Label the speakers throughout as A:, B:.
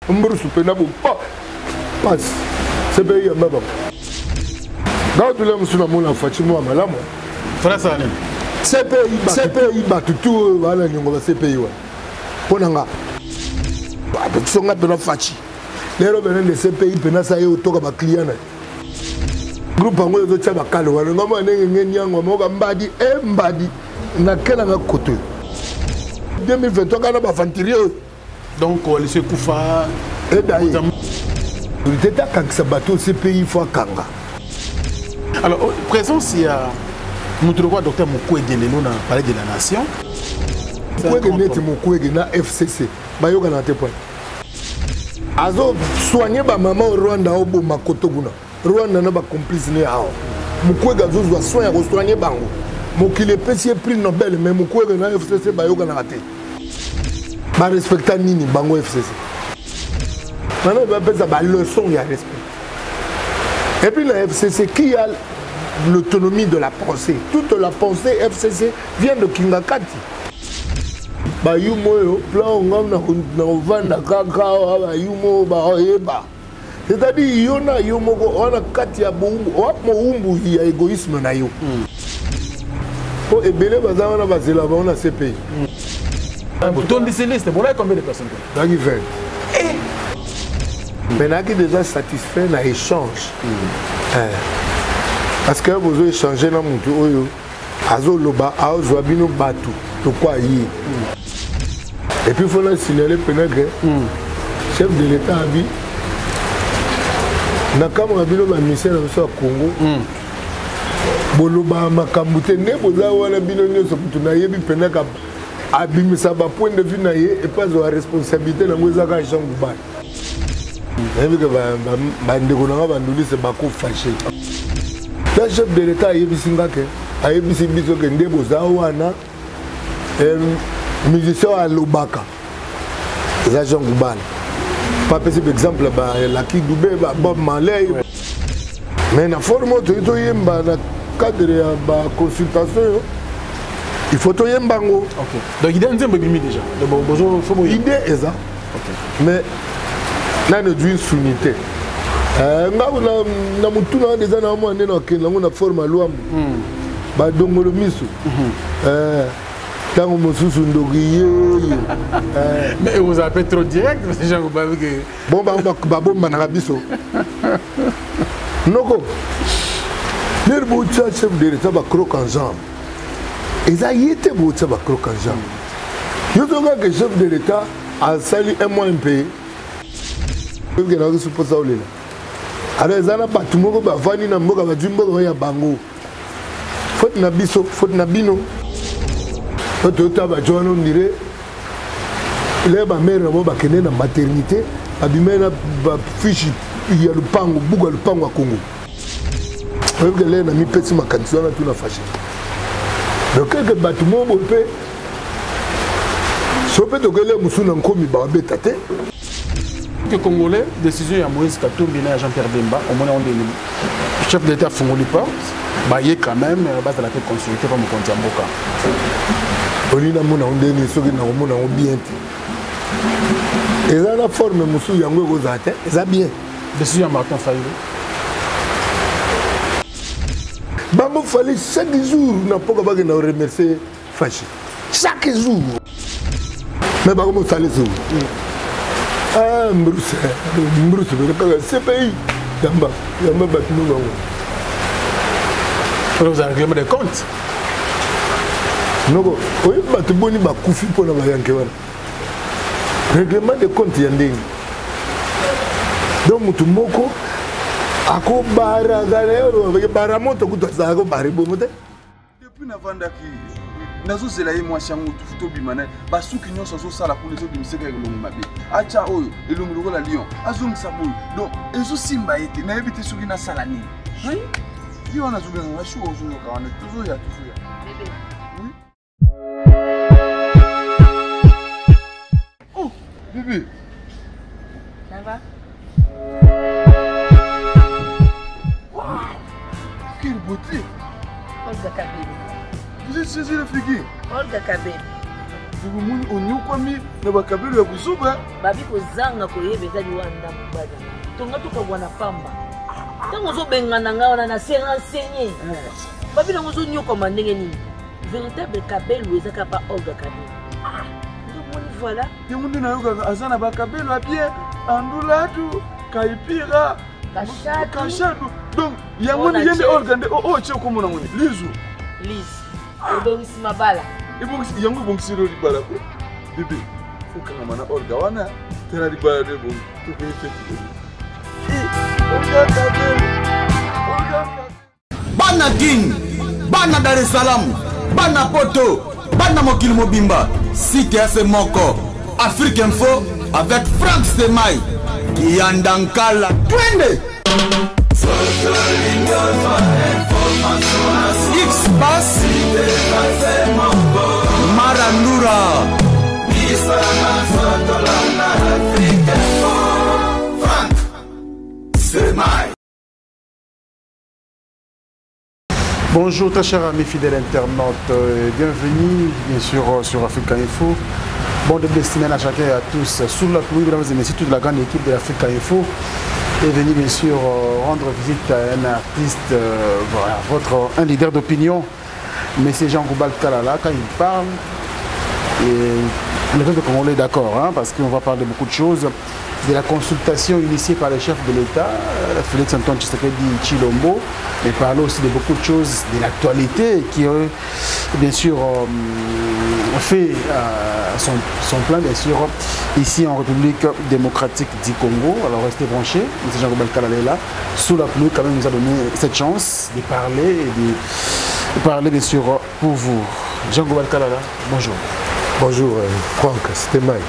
A: Mbrusu penabo pas passe CPI mbaba dans tous les musulmans mon Fatima malamu
B: fala ça ne
A: CPI batutu wala nyongo ba CPI wa ponanga ba tsonga pena fachi lero benen de CPI pena sa yo toka ba client na groupe ngo zo tsa bakalo wala ngoma nenge nyango moka mbadi mbadi na kela nga kote 2023 kana ba venturier
B: donc les Koufa
A: et d'ailleurs il était à quand ça bateau CPI fois kanga
B: alors présence il y a nous trouvons docteur Mukwege lelo na palais de la nation
A: Mukwege na FCC bayoka na te point azo soigner ba maman au Rwanda obo makoto guna Rwanda na ba complice ne hao Mukwege azo zo soigner ko soigner bango mokile pesi prix Nobel mais Mukwege na FCC bayoka na te ba respecta nini bango FCC maintenant il va faire ba leçon il y a respect et puis la FCC qui a l'autonomie de la pensée toute la pensée FCC vient de Kingakati ba yumo yo plan ngam na vanda kaka ba yumo ba oyeba c'est-à-dire yona yumo ko ona kati ya boumbu o moumbu ya égoïsme na yo po ebele bazana na bazela ba ona CPI
B: ton de ces listes, voilà combien de personnes?
A: Maintenant qui déjà satisfait dans l'échange. Parce que vous avez échangé dans mon tour, Azo Loba, Azo Abino Batu, de quoi y et puis il faut signaler que chef de l'État a dit Nakam Abino va misser dans le Congo. Boloba Makambute, ne boza wana bino nyoso kutuna yebi penaka abimisa ba point de vue na ye et pas la responsabilité na ngozaka Jean Goubal. Yebi ke ba ndeko na ba nduli se bako fâché. Le chef de l'État yebisinga ke ayebisi biso ke nde boza wana musicien à Lobaka. Jean Goubal. Pas possible exemple ba Lucky Dubé ba Bob Marley. Mais na forme to yemba na cadre de la consultation, il faut tout y mbango.
B: Ok. Donc l'idée est déjà.
A: L'idée est ça. Mais là, nous avons une sounité. Nous avons tout le monde na forme à l'ouam. Bah donc le miso. Tant que je suis
B: mais vous appelez trop direct, ces gens que
A: bon bah bon manarabiso. Noko. Les chef de l'État va croquer en jambe. Ils ont été va croquer en jambe. Je dis que le chef de l'État a sali un mois un pays. Je dis que je suis pas ça. Alors, ils ont pas tout le monde qui va venir dans le monde qui va bango. Faut na biso, faut na bino. Faut que tu vas jouer on dirait. Les mères va kene na maternité, abimé na fiche il y a le pango, bouga le pango à Congo. Parce que là, on a mis petit ma candidature, on a tout la fâché. Donc, quelques bâtiments, on peut. Si on peut te gueuler, on s'en commis, on peut tâter.
B: Les Congolais, décision à Moïse Katumbi et Jean-Pierre Bemba, au moment où le chef d'État Fongo Lipa, il y a quand même la base de la tête consultée par mon compte en Boka. On dit que nous avons bien.
A: Et là, la forme, nous avons bien.
B: Décision à Martin Fayou.
A: Il fallait chaque jour, n'a pas de remercier Fachi. Chaque jour. Mais comment ça les jour? Ah, Mbrousse, c'est pays. Yamba, bâtiment.
B: Vous avez règlement des comptes?
A: Non, oui, bâtiment, il va couper pour la Bayanke. Règlement des comptes, Yanding. Donc, Moutoumoko. Ako bara galero baramoto kutasa ako baribomote
C: depuis navanda ki nazo zelaye moi changu tufuto bimana basuki nyonso zo sala pour les autres miseka elongo mabe acha oyo elongo lokola lion azong saboy donc ezo simba ete na ebite suki na sala ni oui yo on a joué un chou au jour quand on est toujours ya oh bébé
D: ça va.
C: Quelle beauté!
D: Olga Kabeli.
C: Vous êtes saisi le figuier?
D: Olga Kabeli.
C: soki onyokwami na bakabelo ya kosuba
E: babi kozanga koyeba eza liwanda mobali tonga tukabwana pamba ntango ozobengana nga wana na se renseigné babi nango ozonyokama ndenge nini véritable kabelo ezaka pa Olga Kabelo ndomoni voilà
C: yango nde nayokaka aza na bakabelo ya bien andulatu kaipira kashadu donc yango nde yende Olga nde otie okomona ngoni lizu
E: lise ebongisi mabala
C: yango ebongisilo libala ko bebe fokangama na Olga wana tala libala nde bongi tokei feti Olga Kabelo
F: bana King, bana Dar es Salaam, bana Poto, bana mokili mobimba, site FM moko, Afrique Info avec Frank Stemai, Yandankala, twende. X-Bass, Marandura, Frank Stemai.
B: Bonjour très chers amis fidèles internautes, bienvenue bien sûr sur Africa Info. Bon de semaine à chacun et à tous. Sous la pluie, mesdames et messieurs, toute la grande équipe de Africa Info est venue bien sûr rendre visite à un artiste, voilà, un leader d'opinion, M. Jean-Goubal Kalala, quand il parle. Et le peuple congolais est d'accord, hein, parce qu'on va parler de beaucoup de choses. De la consultation initiée par le chef de l'État, Félix Antoine Tshisekedi Tshilombo, mais parler aussi de beaucoup de choses de l'actualité qui bien sûr fait son plan bien sûr ici en République démocratique du Congo. Alors restez branchés, M. Jean-Goubal Kalala est là, sous la pluie quand même nous a donné cette chance de parler et de parler bien sûr pour vous. Jean-Goubal Kalala, bonjour.
A: Bonjour Franck, c'était Mike.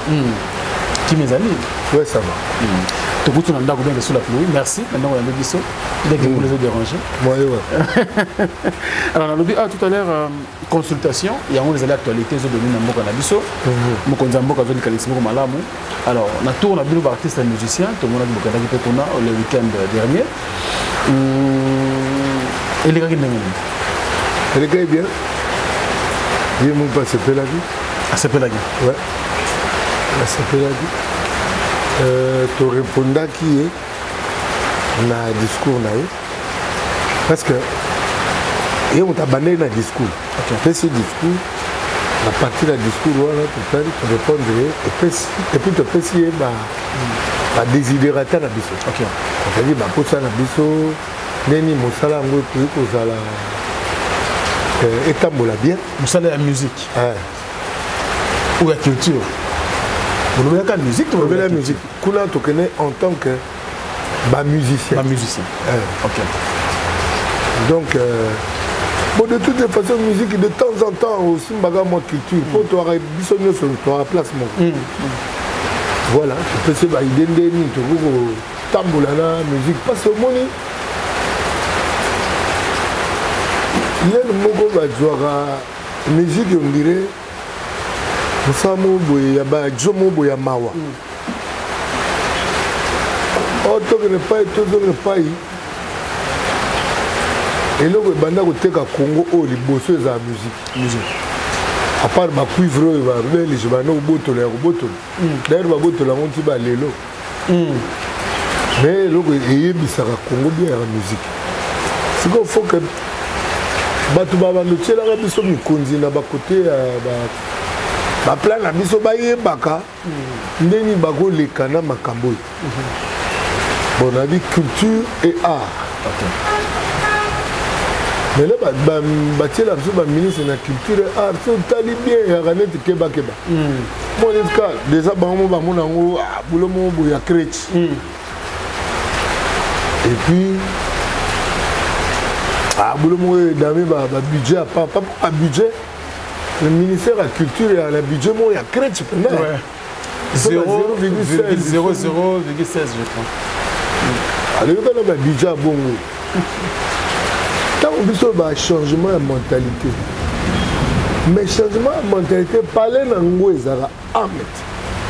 B: Qui mes amis?
A: Oui, ça va.
B: Tu goûtes un endroit bien sous la pluie. Merci. Maintenant, on a le biseau. Dès que vous les avez dérangés.
A: Moi, oui.
B: Alors, on a dit tout à l'heure, consultation. Il y a des actualités. Ils ont donné un mot à la biseau. Mokonzambo, Kazoli Kalisimo, Malamu. Alors, on a tout, on a vu artistes et musiciens. Tout le monde a dit que Bokanda le week-end dernier. Et les gars qui n'aiment pas.
A: Les gars, bien. Ils m'ont pas séparé la vie.
B: Ah, c'est pas la vie.
A: Ouais. Ça peut la dire. Tu répondais qui est dans le discours parce que et on t'a banné dans le discours. Okay. Ce discours, la partie du discours voilà, tu répondre et puis tu peux essayer de désidérater la biso.
B: Ok.
A: On t'a dit pour ça la biso, neni musala ngo puis kozala etambola bien.
B: Musala la musique. Ou la culture. Vous avez la musique, vous avez la musique.
A: Koula, tu connais en tant que musicien.
B: Musicien. Ok.
A: Donc, bon, de toute façon, musique, de temps en temps, aussi, bagarre mon culture. Pour toi, bisogno sur toi, place mon. Voilà, tu peux se balader, tu peux tamboulana, musique, parce que mon il y a le mot qui va jouer musique, on dirait. Musamo boya ba jomo boya mawa. Auto que ne pas tout ne pas y. Et là banda ko teka Congo o liboso za musique. À part ba cuivre ba belle je ba no botolo ya botolo. D'ailleurs ba botolo on ti ba lelo. Mais loko eyebisa ka Congo bien la musique. C'est qu'il faut que batu ba ba lutela ka biso mikonzi na ba côté ba plan na biso ba yebaka ndeni bako lekana makambo. Bon, on a dit culture et art. Mais là bâtir la ministre de la culture et art c'est tali bien ya ranet keba. Bon en tout cas déjà bango ba mona ngo bulo mo bo ya crèche. Et puis bulo mo dami ba budget pas budget. Le ministère de la Culture et le budget, il y a crèche pendant.
B: 0,16, je crois.
A: Alors, il y a un budget bon. Tant qu'on a un changement de mentalité. Mais changement de mentalité, parler dans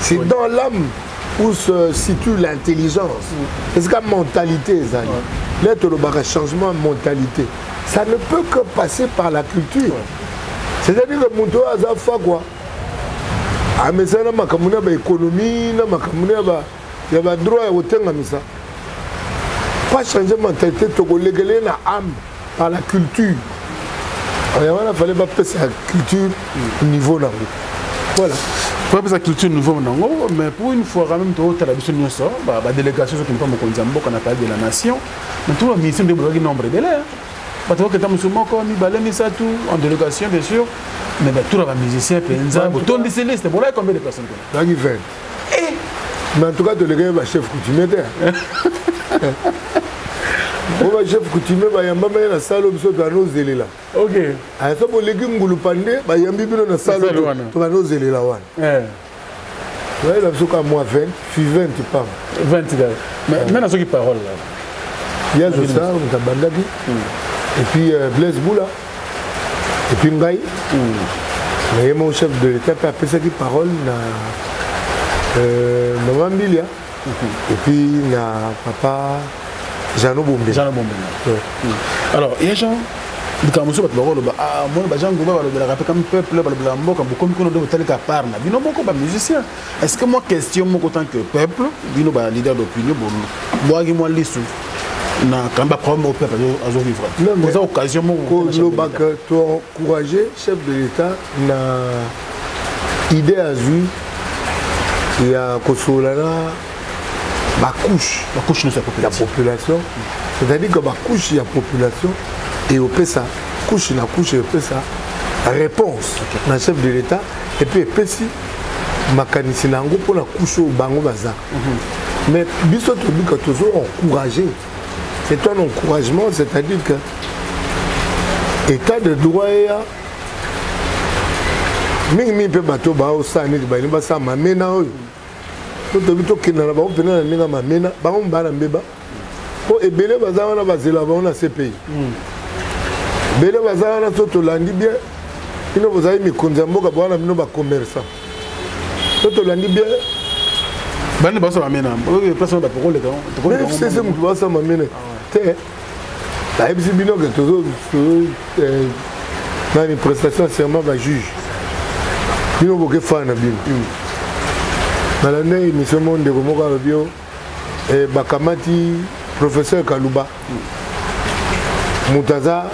A: c'est dans l'âme où se situe l'intelligence. C'est la mentalité. Là, tu as un changement de mentalité. Ça ne peut que passer par la culture. C'est-à-dire que mon toit a fait quoi? amesana makambo na ba économie na makambo ya ba droit ya kotenga misa pas changer mentalité tokolegele na âme par la culture. Il fallait pas passer la culture niveau nango. Voilà.
B: Pour passer la culture niveau nango, mais pour une fois quand même tu as l'habitude de ça, la délégation qui me comme Konzambo qu'on appelle de la nation, mais tout la mission de bloquer nombre de délais. Parce que tu as musulman comme Baleni ça tout en délégation bien sûr, mais tout la musicien penza, bouton de céleste, bon là combien de personnes
A: là? Dans 20. Mais en tout cas délégué va chef coutumier. On va chef coutumier ba yamba ba na salo biso to no zelela. OK. A so bo legi ngulu pande ba yambi bino na salo to no zelela wana. Ouais là biso ka moi 20, puis 20 tu parles.
B: 20 gars. Mais na so qui parole là.
A: Il y a Jossa on t'a bandaki. Et puis Blaise Boula. Et puis Ngai. Mais mon chef de l'État a appelé qui parole na Maman Bilia. Et puis na papa Jean Bombe.
B: Jean Bombe. Alors, il y a gens qui ont dit que moi, les gens qui ont comme peuple, musicien. Est-ce que moi, question, en tant que peuple, leader d'opinion, moi, je suis quand même problème au peuple à vivre. Dans cette occasion,
A: tu as encouragé chef de l'État na idée à jouer. Il y a Kosolana. La couche de la population, c'est-à-dire que la couche de la population et au ça, couche la couche et au ça, réponse dans le chef de l'État et puis si mécanicien pour la couche au bango bazar. Mais biso to dit que toujours encouragé. C'est un encouragement, c'est-à-dire que état de droit mingi pe bato ba o sa ni ba ni ba sa mamena oyo. Tout le monde qui n'a pas pu faire des choses, mais on va faire des choses. Et bien, on va faire des choses dans pays. Bien, on va faire des choses dans bien. Il faut faire des choses dans les commerçants. Tout le monde bien.
B: Ben, on va faire des choses dans les
A: commerçants. C'est ça que tu vas faire des choses. La FCBino que tu as une prestation serment de juge. Il faut que tu fasses des choses. Dans l'année, M. Monde de Gomoka Rabio et Bakamati, professeur Kalouba, Moutaza,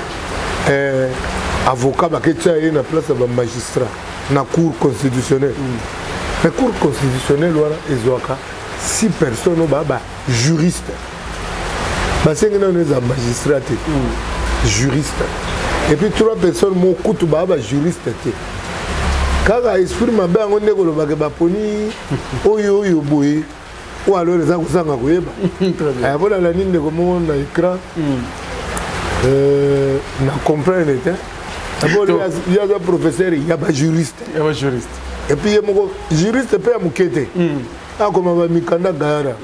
A: avocat, qui est na place de magistrat, dans la cour constitutionnelle. La cour constitutionnelle, ils ont 6 personnes, juristes. Parce que nous sommes magistrats, juristes. Et puis 3 personnes, mon couteau, juristes. Quand l'esprit m'a bien on est le bagabaponi, oyo boy, ou alors les gens qui sont à Goyeba. Voilà la ligne de comment on a écran. On comprend le temps. Il y a un professeur, il y a un juriste.
B: Il y a un juriste.
A: Et puis il y a un juriste qui est mouqueté. Ah, comme on va Mikanda Gahara.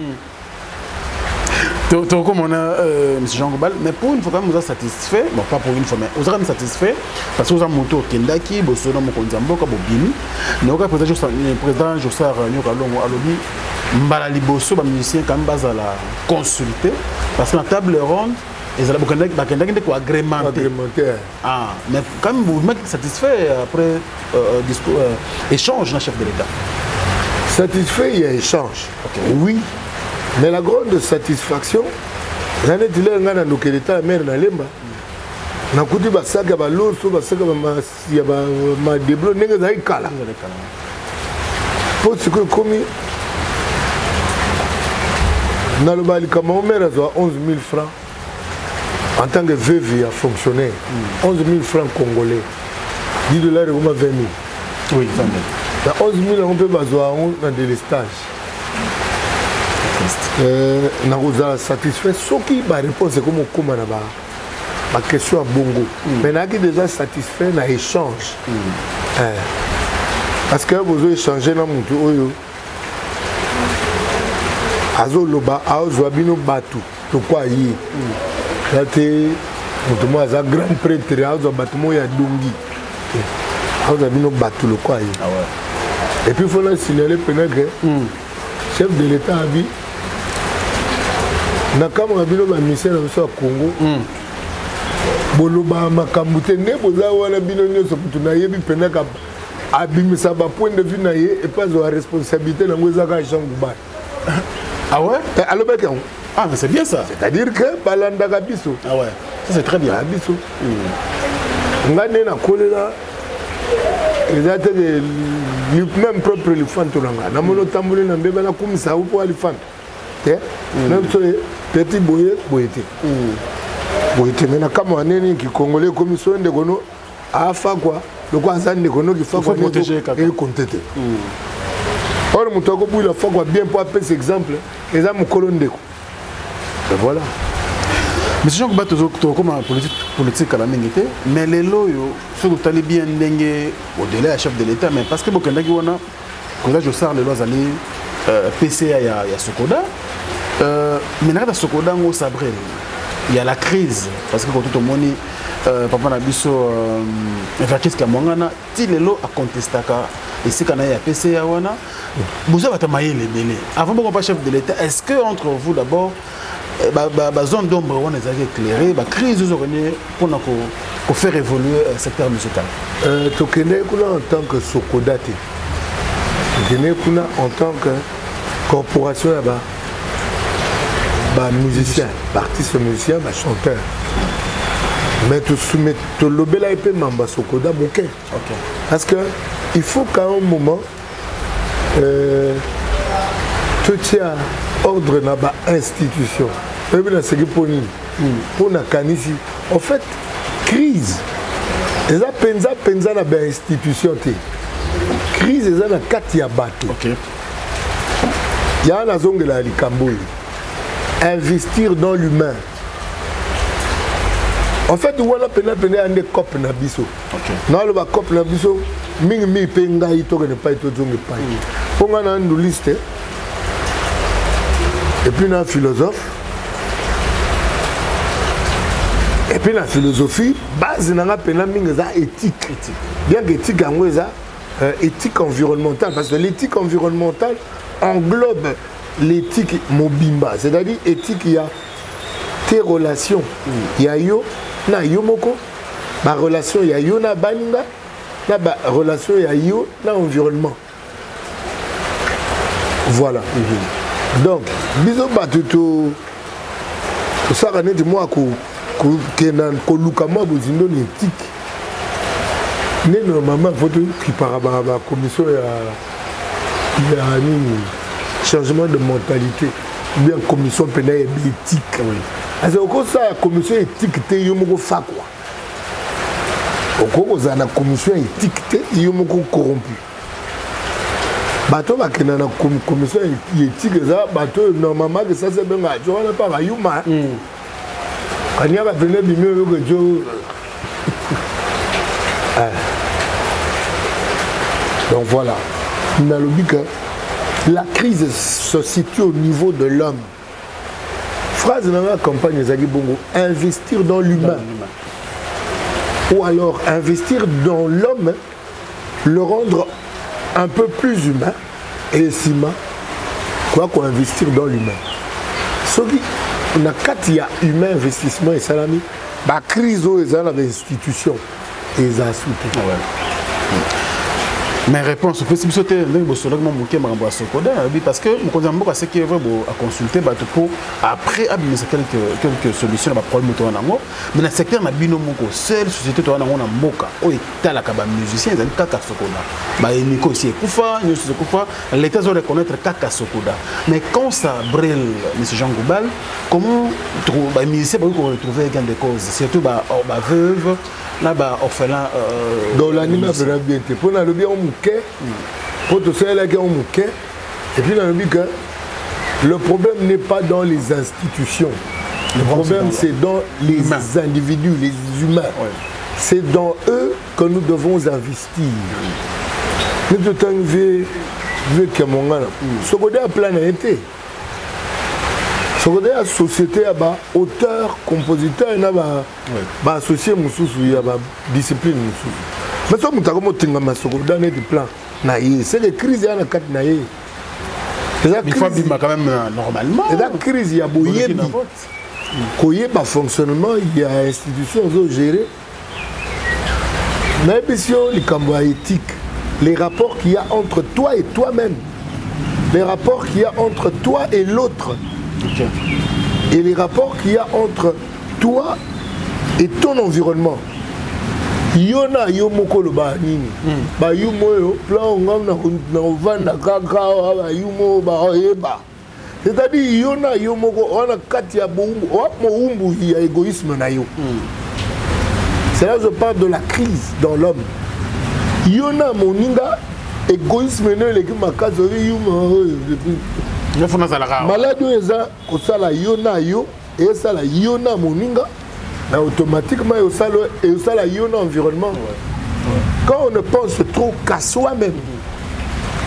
B: Comme on a M. Jean Gobal, mais pour une fois, quand vous êtes satisfait, bon, pas pour une fois, mais vous êtes satisfait, parce que vous avez moto Kendaki, Bosono Mokonzambo, Kabobini, nous avons le président Jossar Nyokalongo Alobi, Mbalali Bosso, les musiciens, quand même, à la consulter, parce que la table ronde, ils ont agrémenté. Ah, mais quand même, vous êtes satisfait après discours, échange dans le chef de l'État.
A: Satisfait, il y a échange. Oui. Mais la grande satisfaction, j'en ai dit là, dans l'État, mère dans l'Emba. Na kuti basaka baloso basaka ya ma déblo nenge za ikala. Pour ce que comme na le bali kama mère a 11 000 francs en tant que veuve à fonctionnaire. 11 000 francs congolais. 10 $, comme 20 000.
B: Oui, 20 000.
A: Dans 11 000, on peut besoin dans des stages. Nous avons satisfait. Ce qui va répondre, c'est comme ma question à Bongo. Mais nous avons déjà satisfait dans l'échange. Parce que vous avez échangé dans mon tour. Azo loba, azo abino batu. Pourquoi y? Là t'es, moi un grand prêtre, azo batumo ya dongi. Azo abino batu le quoi y? Et puis il faut signaler que chef de l'État a dit. Nakama ngabilo ba ministère na biso Congo. Boloba makambu te ne boza wana bino nyonso kutu na yebi penaka abimisa ba point de vue na ye et pas de responsabilité na ngozaka Jean Goubal.
B: Ah ouais?
A: Alors ben
B: ah mais c'est bien ça.
A: C'est-à-dire que balandaka biso.
B: Ah ouais. Ça c'est très bien.
A: Biso. Ngane na kolela ezate de même propre le fantoranga. Na mono tambule na mbeba na kumisa upo ali fan. Même so petit boye boyete. Boyete mena kama neni ki congolais commission de gono afa quoi. Le quoi ça ne gono qui fa quoi et contete. Or mutoko bouila fa quoi bien pour appeler cet exemple les am kolondeko. Et voilà.
B: Mais Jean Goubal comme politique à la mingité, mais les loyaux, ceux qui ont bien dengue au-delà chef de l'État, mais parce que beaucoup de gens quand je sors les lois aller PCA il y a Sokoda, mais dans Sokoda on sabre il y a la crise parce que quand tout le monde papa Nabiso Verkis Kamongana, ti les lois à contester et c'est quand il y a PCA wana, vous avez tamaillé les délais. Avant de pas chef de l'État, est-ce que entre vous d'abord zone d'ombre on les a éclairé la crise pour faire évoluer le secteur musical
A: tu connais en tant que Sokoda tu connais en tant que corporation musicien artiste musicien chanteur mais tu soumets tu l'obéla épée mamba Sokoda bouquet parce que il faut qu'à un moment tu tiens ordre dans l'institution. Pour la canisi. En fait, crise. Et ça, penza dans l'institution. Crise, c'est dans 4 bateaux. Il y a la zone de la Likamboui. Investir dans l'humain. En fait, on a des copes na biso. Dans le cop na biso, ming mi penga ito que ne pas ito zonge pas. On a une liste. Et puis un philosophe. Et puis la philosophie, base n'a pas éthique. Bien que éthique éthique environnementale, parce que l'éthique environnementale englobe l'éthique mobimba, c'est-à-dire éthique il y a tes relations, il y a yo na yomoko, ma relation il y a yo na baninga, na ba relation il y a yo na environnement. Voilà. Donc, bisous batuto, ça rend de moi kenan kolukama bozindo ni éthique. Né normalement faut qui par la commission il y a un changement de mentalité, bien commission pénale éthique. Parce que ça la commission éthique te yomoko fa quoi. Oko za na commission éthique te yomoko corrompu. Bateau va que dans la commission éthique ça bateau normalement que ça c'est bien tu on pas va yuma quand il y a venir du mieux que Dieu donc voilà on a le but que la crise se situe au niveau de l'homme. Phrase dans la campagne Zagi Bongo, investir dans l'humain ou alors investir dans l'homme, le rendre un peu plus humain et estima quoi qu'on investir dans l'humain. Ce qui on a 4 humain investissement et salami, la crise aux institutions et les institutions.
B: Mes réponses, parce que ce qui est vrai à consulter pour après quelques solutions à problème mais dans le secteur na bino moko seule société to na mboka o etala ka ba musicien ezali kaka Sokoda ba eniko si ekufa nyusi ekufa l'état doit reconnaître kaka Sokoda mais quand ça brûle monsieur Jean Goubal comment ba musicien ba ko retrouver gain de cause surtout ba veuve là bas orphelin
A: donc l'anime a vraiment bien été pour le bien on mouquet pour tout ça là qui on mouquet et puis dans le but que le problème n'est pas dans les institutions, le problème c'est dans les individus, les humains. C'est dans eux que nous devons investir. Nous devons vu que mon gars Sokoda a plan a été Sokoda a société à bas auteur compositeur et n'a pas associé Moussoussou il y a discipline Moussoussou mais ça nous avons tinga Sokoda n'est du plan naïe c'est les crises à la carte naïe
B: il faut bien quand même normalement
A: et la crise il y a boyé koyé ba fonctionnement il y a institutions à gérer mais bien sûr les cambouis éthiques les rapports qu'il y a entre toi et toi-même, les rapports qu'il y a entre toi et l'autre, et les rapports qu'il y a entre toi et ton environnement. Yona yo mokolo ba nini ba yumo yo plan ngam na vanda kaka ba yumo ba oyeba, c'est-à-dire yona yo moko ona kati ya boumbu moumbu ya égoïsme na yo. C'est là que je parle de la crise dans l'homme. Yona moninga égoïsme ne le ki makazo yumo
B: il faut na la
A: malade eza ko sala yona yo et sala yona moninga. Mais automatiquement, il y a un environnement. Quand on ne pense trop qu'à soi-même,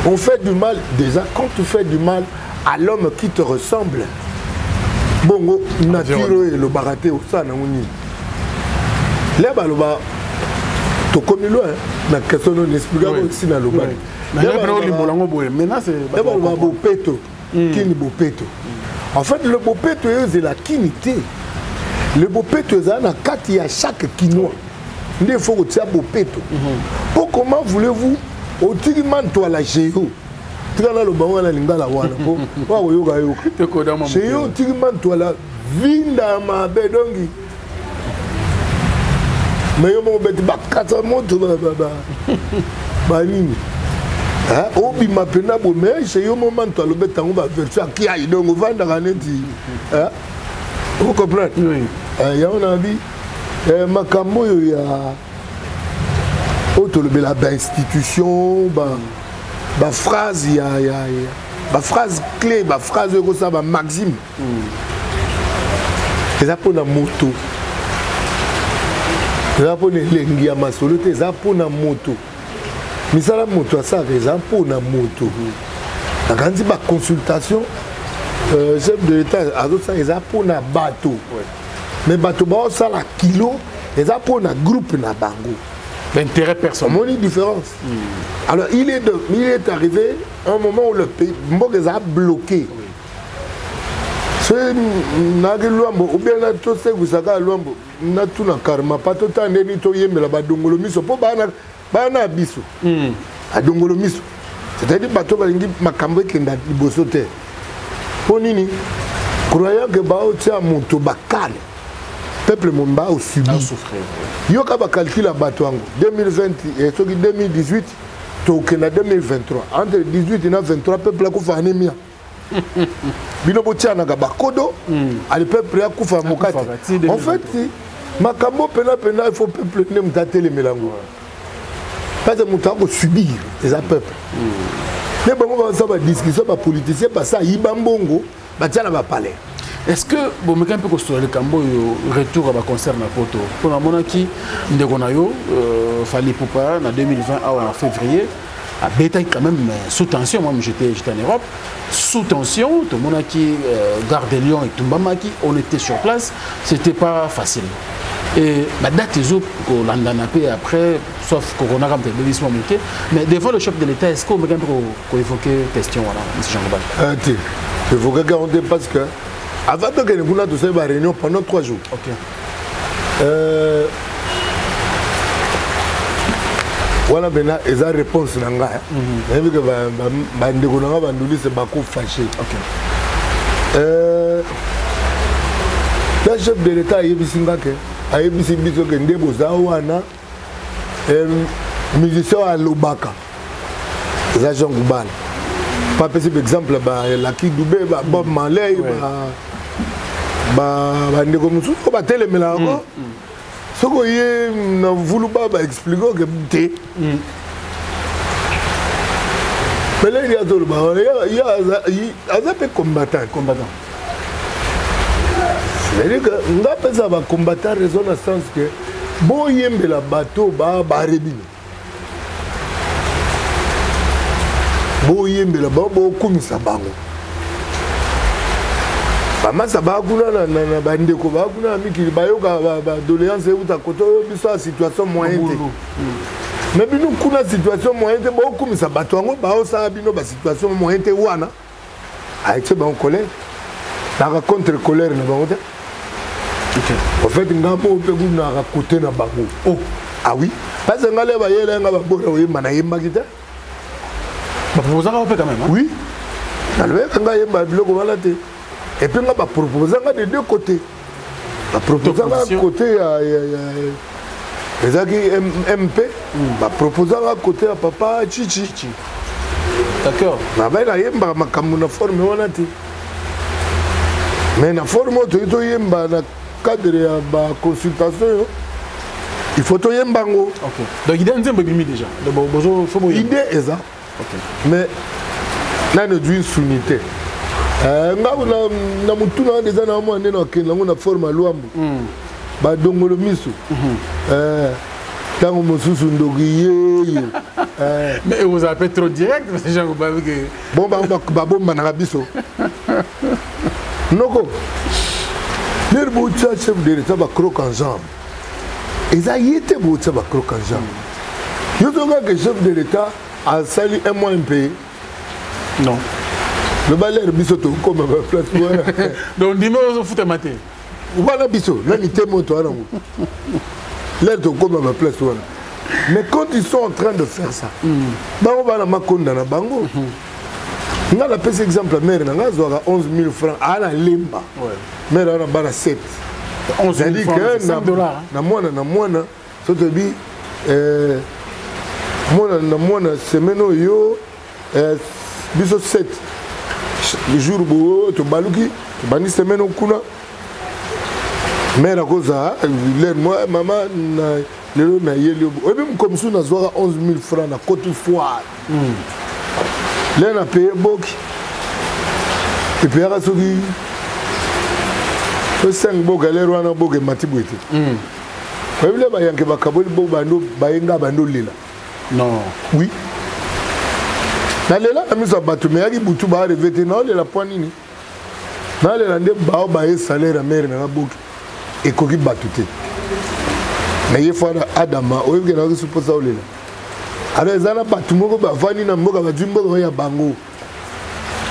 A: on fait du mal. Déjà, quand tu fais du mal à l'homme qui te ressemble, bon, nature et le baraté au sein, là, tu connais loin, la question de l'explication aussi dans le bas. En fait, le beau péto, c'est la kinité. Le bopeto est dans kati à chaque quinoa. Il faut que tu aies bopeto. Pour comment voulez-vous au tiriman toi la géo? Tu as le baron à la lingala wana. Wa yoga yoga. Géo tiriman toi la vinda ma bedongi. Mais yo mo beti ba 4 moto ba nini. Hein? Obi ma pena bo mais géo moment toi le betango ba vertu qui a donc vanda kaneti. Hein? Vous comprenez? Oui. Il y a un avis, Makambo, il y a la institution, la phrase, il y a la phrase clé, la phrase de maxime. C'est ça pour la moto. C'est ça pour les lengi à ma solo, c'est ça pour la moto. Mais ça, la moto, c'est ça pour la moto. Quand il y a une consultation, chef de l'État, c'est ça pour la bateau. Mais bateau ça la kilo et ça pour un groupe na bango
B: d'intérêt personnel.
A: On a une différence. Alors il est arrivé un moment où le pays a bloqué. C'est nageluambo ou bien na to se gusaka luambo na tuna karma pas tout temps ni to yemela ba dongolo miso po bana biso. A dongolo miso. C'est-à-dire bateau balingi makambo kenda liboso te. Po nini croyant que bao tia moto bakale. Peuple Mumba a subi. Yo ka ba calcul à Batouango 2020 et 2018 toke na 2023 entre 18 et 23 peuple ko fa anemia. Bino botia na ba kodo ale peuple a kufa mokati. En fait makambo pena il faut peuple ne mtatele melango. Parce que mutako subir les peuple. Mais bon on va ça ba discussion ba politicien ba ça ibambongo ba tia na ba palais.
B: Est-ce que vous me peut construire le Cambo retour à concert na poto pour la monarchie de Gonayo Fali Poupa en 2020 en février à bétail quand même sous tension. Moi j'étais en Europe sous tension. Tout le monde qui Gare de Lyon et Tumbamaki on était sur place, c'était pas facile. Et la date est où qu'on l'a après, sauf Corona comme télévision monté. Mais devant le chef de l'État, est-ce qu'on peut évoquer question voilà, M. Jean-Robert?
A: Il faut regarder parce que avant de que nous ayons une réunion pendant 3 jours.
B: Ok.
A: Voilà maintenant la réponse. Je que c'est beaucoup fâché. Le chef de l'État a dit que musicien à Lobaka. C'est Jean Goubal. Par exemple, Lucky Dubé, Bob Marley, ndeko mususu ko batelemela yango soko ye na vulu ba expliquer que te mais là il y a tout le monde il y a un combattant c'est-à-dire que nga pesa ba combattant raison dans le sens que bo yembela bateau ba rebine bo yembela ba bo kumisa bango Bamasa bakuna na bandeko bakuna mikili bayoka ba doléance uta koto biso a situation moyenne. Mais bino kuna situation moyenne ba okumisa bato ngo ba osa bino ba situation moyenne wana. Aïe ba colère. Na contre colère na bango te. OK. En fait ngamo pe kuna côté na bango. Oh, ah oui. Parce que ngale ba yela ngaba bora we mana yemba kita.
B: proposé quand même.
A: Oui. Nalobaka nga yemba biloko wana te. Et puis nga ba proposer nga de deux côtés. Ba proposer nga côté ezaki MP, ba proposer nga côté ya papa Chichi.
B: D'accord.
A: Na ba na yemba makambo na forme wana te. Mais na forme to yemba na cadre ya ba consultation. Il faut to yemba ngo.
B: OK. Donc idée nzembo bimi déjà. Donc bozo faut
A: idée eza. OK. Mais na ne dû sunité. Na mutuna déjà na mo ndena okenda ngo na forme luambu. Ba dongolo miso. Tango mosusu ndogi
B: mais vous appelez trop direct parce que j'ai pas vu que
A: bon ba bomba na biso. Noko. Le beau chef de l'État va croquer en jambe. Ils a été beau chef va croquer en jambe. Yo zonga que chef de l'État a sali un mois impayé.
B: Non.
A: Le balai biso to comme à place voilà.
B: Donc dis-moi on fout matin.
A: Voilà biso, là ni témo to ana. Là to comme à place voilà. Mais quand ils sont en train de faire ça, bango bana makonda na bango. Nga la pese exemple mère na nga zoaka 11 000 francs à la limba. Ouais. Mère na bana 7.
B: 11 000 francs, c'est $5.
A: Na mwana so te bi mwana semaine yo biso 7. Le jour où tu baluki, tu bani semaine au kuna. Mère koza, l'air moi maman na le na yeli. Et même comme ça na zoaka 11 000 francs na côté foire. L'air na payé boki. Et puis à soki 5 boka l'air wana boke matibwete. Kwa vile ba yanke bakaboli bo bando bayenga bando lela.
B: Non.
A: Oui. Na lela na miso batu me yaki butu ba revete na lela poanini. Na lela nde ba ba e salaire mère na boki. E koki batu te. Na ye fara Adama o yeke na supposa olela. Ara ezana batu moko ba vani na mboka ba jimbo ya bango.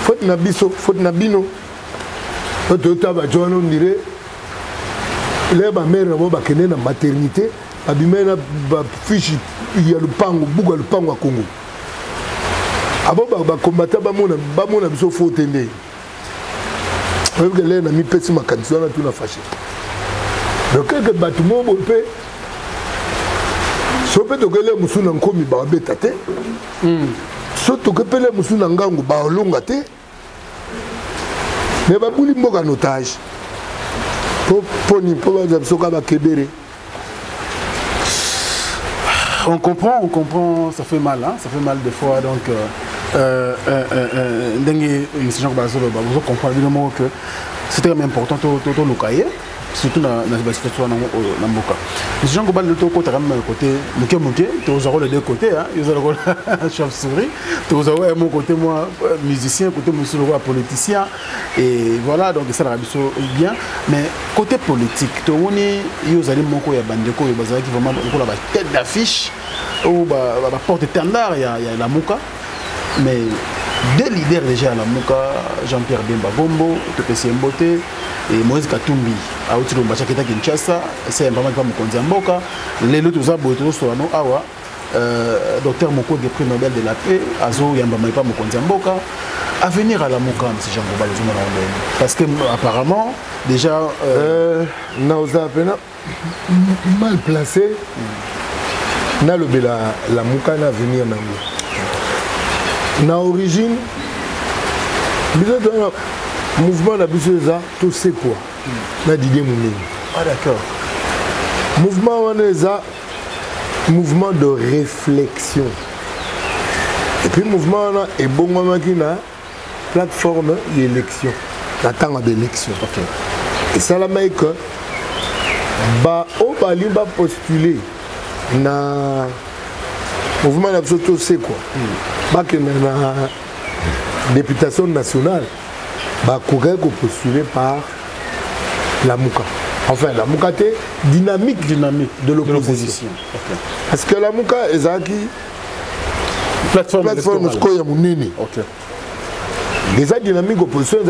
A: Faute na biso, faute na bino. Toto ba jono ndire. Le ba mère na bo ba kene na maternité, abimena ba fiche ya lupango, buga lupango a Congo. Abo ba combattant ba mona biso faut tende. Parce que là na mi pesi makanisi na tout na fâché. Donc quelque bâtiment bo pe so pe to gele musu na nkomi ba beta te. So to ke pele musu na ngangu ba olonga te. Mais ba buli mboka en otage.
B: On comprend, ça fait mal, hein? Ça fait mal des fois, donc vous comprenez évidemment que c'est très important tout le cahier, surtout dans la situation dans Mboka. Les gens qui parlent de côté, tu as les deux côtés, ils ont le chauve-souris, tu as mon côté moi musicien, côté monsieur le roi politicien, et voilà, donc ça la bien. Mais côté politique, tu as allé mon côté bandeko, qui vraiment la tête d'affiche ou la porte-étendard, il y a la Mouka, mais deux leaders déjà à la Mouka, Jean-Pierre Bemba Bombo, Topesi Mbote et Moïse Katumbi à Outilo Mbachaketa Kinshasa, c'est un peu Mokonzi Mboka, les autres Zaboto Solano Awa, docteur Moko de prix Nobel de la paix, Azo Yamba Maipa Mokonzi Mboka, à venir à la Mouka, M. Jean Gobal, parce que apparemment déjà
A: Naoza Pena mal placé, n'a le la Mouka n'a venir dans na origine mouvement la bisoza tout c'est quoi na Didier Moumini.
B: Ah d'accord.
A: Mouvement waneza mouvement de réflexion. Et puis mouvement là est bon na plateforme d'élection. La temps d'élection. OK. Et ça la make ba o bali ba postuler na mouvement la bisoza c'est quoi. Que la députation nationale pourrait postuler par la Mouka. Enfin, la Mouka est dynamique de l'opposition. Okay. Parce que la Mouka est une plateforme okay. Déjà dynamique d'opposition,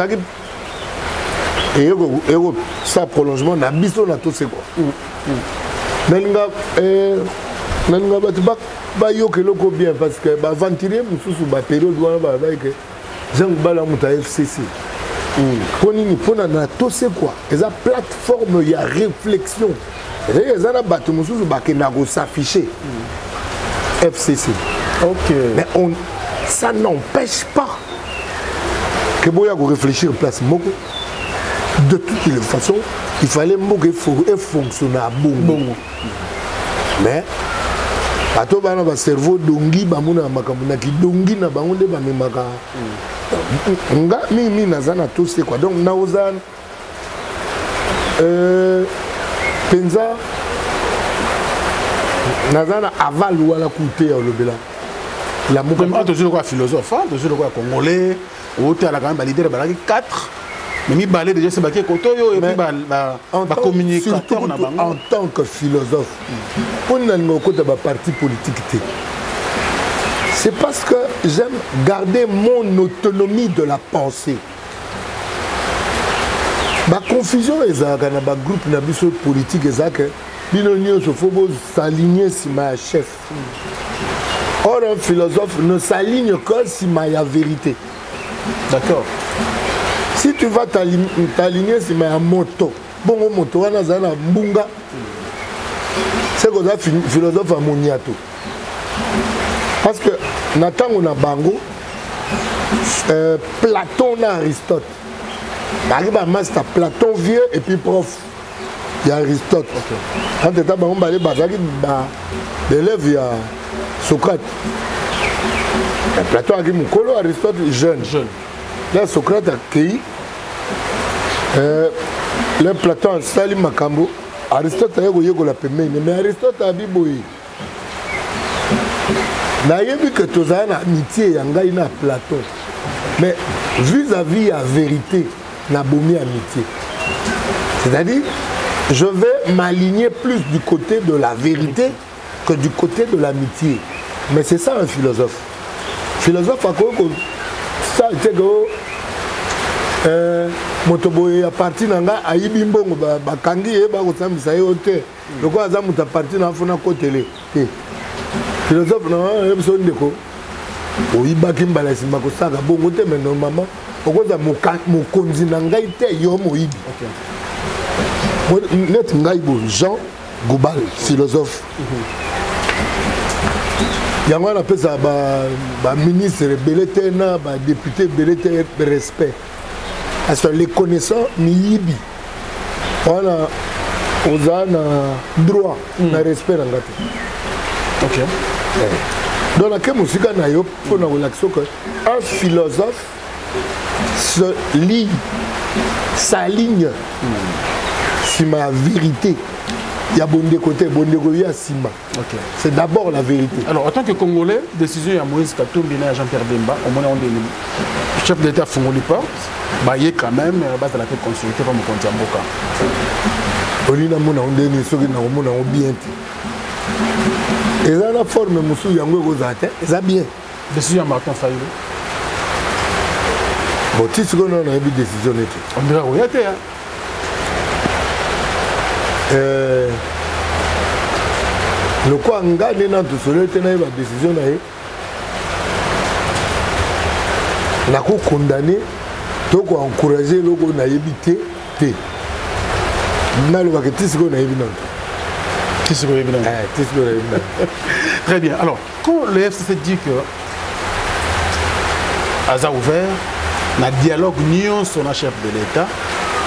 A: et ça prolongement, na tout c'est quoi. bayoka eloko bien parce que baventurier mosusu bapériode wana babai ke jean bala moto ya FCC mpo nini mpona na tose quoi eza plateforme ya réflexion eza na bato mosusu bakenda kosaffiche FCC.
B: Ok.
A: Mais ça n'empêche pas que boya ko réfléchir place moko. De toutes les façons, il fallait que fonctionner à bon. Mais bato bana ba cerveau dongi ba mona makamuna ki dongi na bango de ba memaka. Nga mi nazana tout c'est quoi. Donc naozan penza nazana aval wala coûter au bela. La moko
B: toujours quoi philosophe, toujours quoi congolais, ou tu as la quand même leader balaki 4. Mais mi balé déjà c'est baké kotoyo et puis ba communicateur na bango
A: en tant que philosophe. Pour nous côté ba parti politique. C'est parce que j'aime garder mon autonomie de la pensée. Ma confusion est dans le groupe nabiso politique est Binonio se faut s'aligner si ma chef. Or un philosophe ne s'aligne que si ma vérité.
B: D'accord.
A: Si tu vas t'aligner si ma moto, bon moto wana zana mbunga. C'est que ça philosophe à moniato. Parce que Nathan on a bango Platon et Aristote. Arrive à master Platon vieux et puis prof. Il y a Aristote. Quand tu es l'élève, il y a Socrate. Platon a dit Moukolo, Aristote jeune. Là, Socrate a accueilli. Là, Platon a sali Makambo. Aristote a dit que la pemé. Mais Aristote a dit que que tu as une amitié avec Platon. Mais vis-à-vis la vérité, n'a pas amitié. C'est-à-dire, je vais m'aligner plus du côté de la vérité que du côté de l'amitié. Mais c'est ça un philosophe. Philosophe, à quoi ça, c'est que Motoboye a parti nanga ayibi mbongo bakangi e ba ko sambisa yo te. Loko azamu ta parti na fona ko télé. Philosophe na ebiso ndeko. Oyibaki mbala sima ko saka bongo te mais normalement okoza mokonzi na ngai te yo moyibi. Net Ngaïbo, Jean Goubal, philosophe. Il y a un appel ça, ministre Beletena, député Beletena, respect. Parce que les connaissants, Niyibi. On a droit, on a respect dans la tête.
B: Ok.
A: Dans la musique, on a un philosophe se lie, s'aligne. C'est ma vérité. Il y a bon côté, bon côté, Sima.
B: Okay.
A: C'est d'abord la vérité.
B: Alors, en tant que Congolais, décision à Moïse Katumbi et Jean-Pierre Bemba, au moment où le chef d'État Fongoli porte, il y a quand même base de la tête consultée par mon compte Mboka.
A: Olina mona ondeni soki na mona bien. Et ça la forme musu yango kozate, ça bien.
B: Décision à Martin Fayulu.
A: Bon, tu sais qu'on a une décision n'était.
B: On dirait où il était.
A: Le quoi on gagne dans tout cela, c'est une décision na ko condamné, donc encourager le go na éviter te. Na le va que tu sais qu'on a évité.
B: Très bien. Alors, quand le FCC dit que Aza ouvert, na dialogue nion sur la chef de l'État,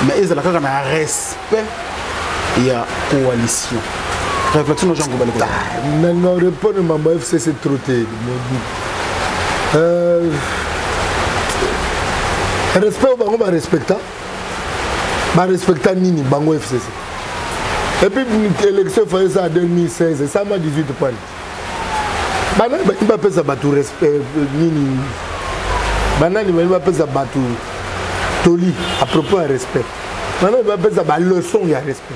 B: mais ils ont un respect. Il y a coalition. Réflexion de Jean Goubal.
A: Non, répondre à FCC c'est trop tard. Respect au bango, respecta. Respecta Nini, bango FCC. Et puis l'élection fait ça en 2016, ça m'a 18 points. Il va faire ça battu respect Nini. Il va faire ça battu Toli à propos de respect. Maintenant il va faire ça leçon il y a respect.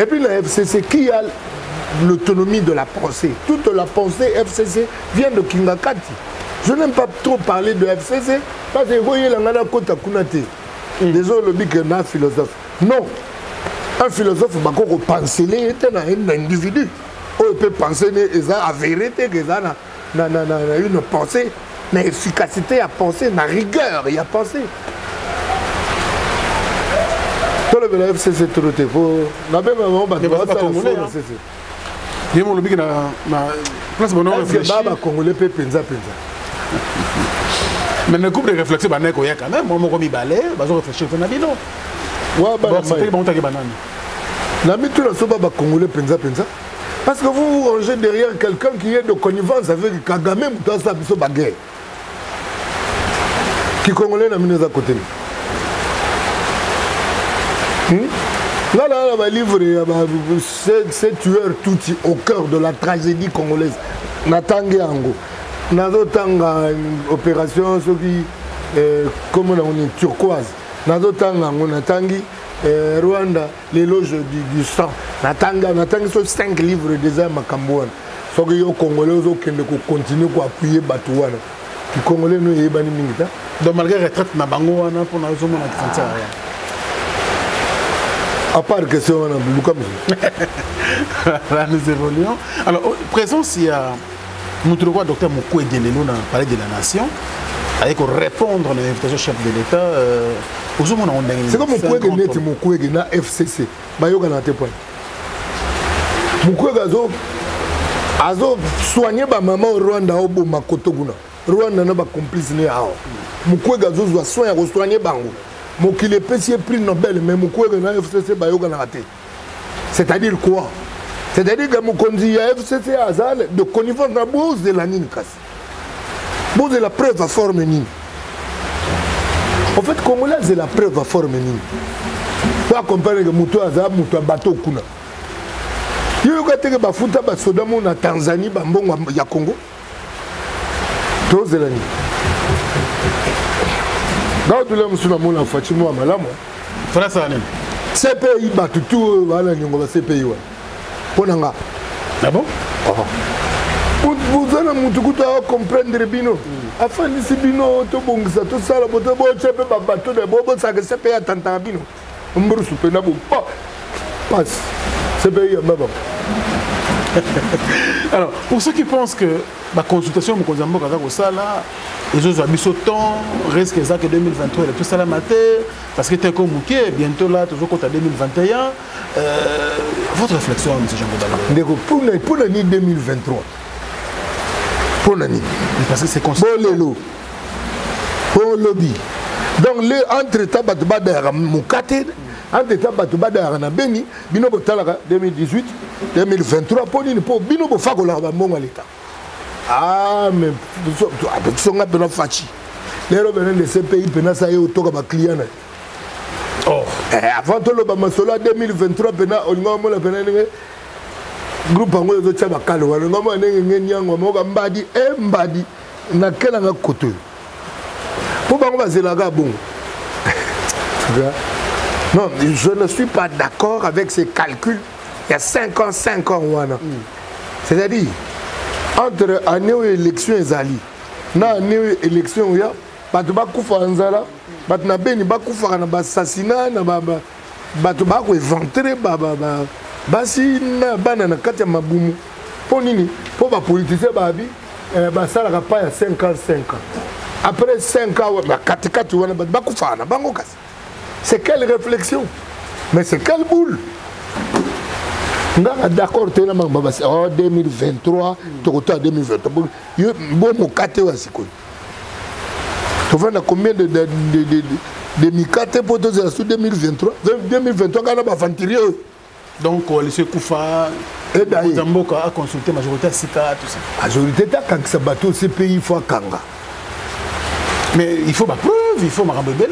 A: Et puis la FCC qui a l'autonomie de la pensée. Toute la pensée FCC vient de Kingakati. Je n'aime pas trop parler de FCC parce que vous voyez la Kota Kunate. Désolé le bic un philosophe. Non. Un philosophe va penser était un individu. Oh, il peut penser à vérité que ça une pensée, une efficacité à penser, une rigueur et à penser. Tout le monde FCC trop tôt. La même maman va congolais.
B: Il y a mon lobby na place bonheur réfléchir.
A: Baba congolais peut penser.
B: Mais le couple de réflexion ba neko ya quand même moi ko mi balé ba zo réfléchir na bino.
A: Wa ba
B: c'est bon ta ke banane.
A: La mitu la soba ba congolais pensa. Parce que vous vous rangez derrière quelqu'un qui est de connivence avec Kagame dans sa biso baguette. Qui congolais na mine za côté. Là, va livrer ces tueurs tout au cœur de la tragédie congolaise. Natangi Ango. Nazotanga opération comme on est turquoise. Nazotanga Ango Natangi Rwanda l'éloge du sang. Natangi sur 5 livres déjà Makambouane. So que yo congolais au continuer à appuyer Batouana. Les congolais nous y bani mingita.
B: Donc malgré retraite na bango wana pour na zo mona frontière.
A: À part que c'est un Lucas.
B: Là, nous évoluons. Alors, présence, il y a notre roi docteur Moukoué Delelo dans le palais de la Nation, avec répondre à l'invitation chef de l'État.
A: C'est comme Moukoué Delelo FCC. Bayoga na te point. Moukoué Gazo azo soigner ba maman au Rwanda au bo makotoguna. Rwanda na ba complice ne ao. Moukoué Gazo doit soigner bango. Mokile Pessie prix Nobel, mais Moukoué na FCC bayoga na raté. C'est-à-dire quoi? C'est-à-dire que Moukondi a FCC Azal de connivence na bouse de la nine casse. Bouse de la preuve à forme nine. En fait, Congolais c'est la preuve à forme nine. Pas comparer que Moutou Azal, Moutou bateau kuna. Yo ka teke ba futa ba soda mo na Tanzanie ba mbongo ya Congo. Tous de la nine. Dans tout le monde, je suis Fatima Malamu. CPI, tout le monde, CPI. Ponanga.
B: Ah bon?
A: Vous allez comprendre Bino. Afin de si Bino, tout bon, ça, tout ça, le bateau de Bobo, ça que CPI à Tantabino. Umbrus, Penabo. Passe. CPI à Baba.
B: Alors, pour ceux qui pensent que la consultation de Mokonzambo Kazakosala, les autres habits au temps, risque que 2023, tout ça la matin, parce que t'es comme Mouké, bientôt là, toujours compte à 2021. Votre réflexion, M. Jean-Gaudala?
A: Pour l'année 2023, pour l'année.
B: Parce que c'est constant.
A: Pour les lots, pour le lobby. Donc, entre-temps, Batubada Moukate. Entre-temps, Batubada Beni, Bino Botalaka 2018, 2023, pour Bino Bofagola Bamon à l'État. Ah, mais son appel Fachi. Les revenants de ces pays, Penasa et Otoka client. Oh, avant tout le Bamasola 2023, Pena, on a la Pena. Groupe Ango de Chabakalo, on a un Mbadi, Mbadi, n'a qu'elle a côté. Pour Bamba Zelaga, bon. Non, je ne suis pas d'accord avec ces calculs. Il y a 5 ans, c'est-à-dire, entre année et élection et Zali, na année et élection, il y a Batouba Koufa Anzala, Batna Beni Bakoufa na assassinat, na Batouba éventré, Basi na Banana Katia Maboumou. Pour nini, pour les politiciens, ça n'a pas 5 ans. Après 5 ans, Katikati, Bakoufa, Bangokas. C'est quelle réflexion? Mais c'est quelle boule? D'accord, en 2023, 2023. Bon, tu vois combien de Mikate pour 2023? 2023, on a aventurier.
B: Donc, coalition Koufa, Zamboka a consulté la majorité Sika, tout ça.
A: La majorité, quand ça bateau, c'est pays, il faut Kanga.
B: Mais il faut ma preuve, il faut ma rembobiner.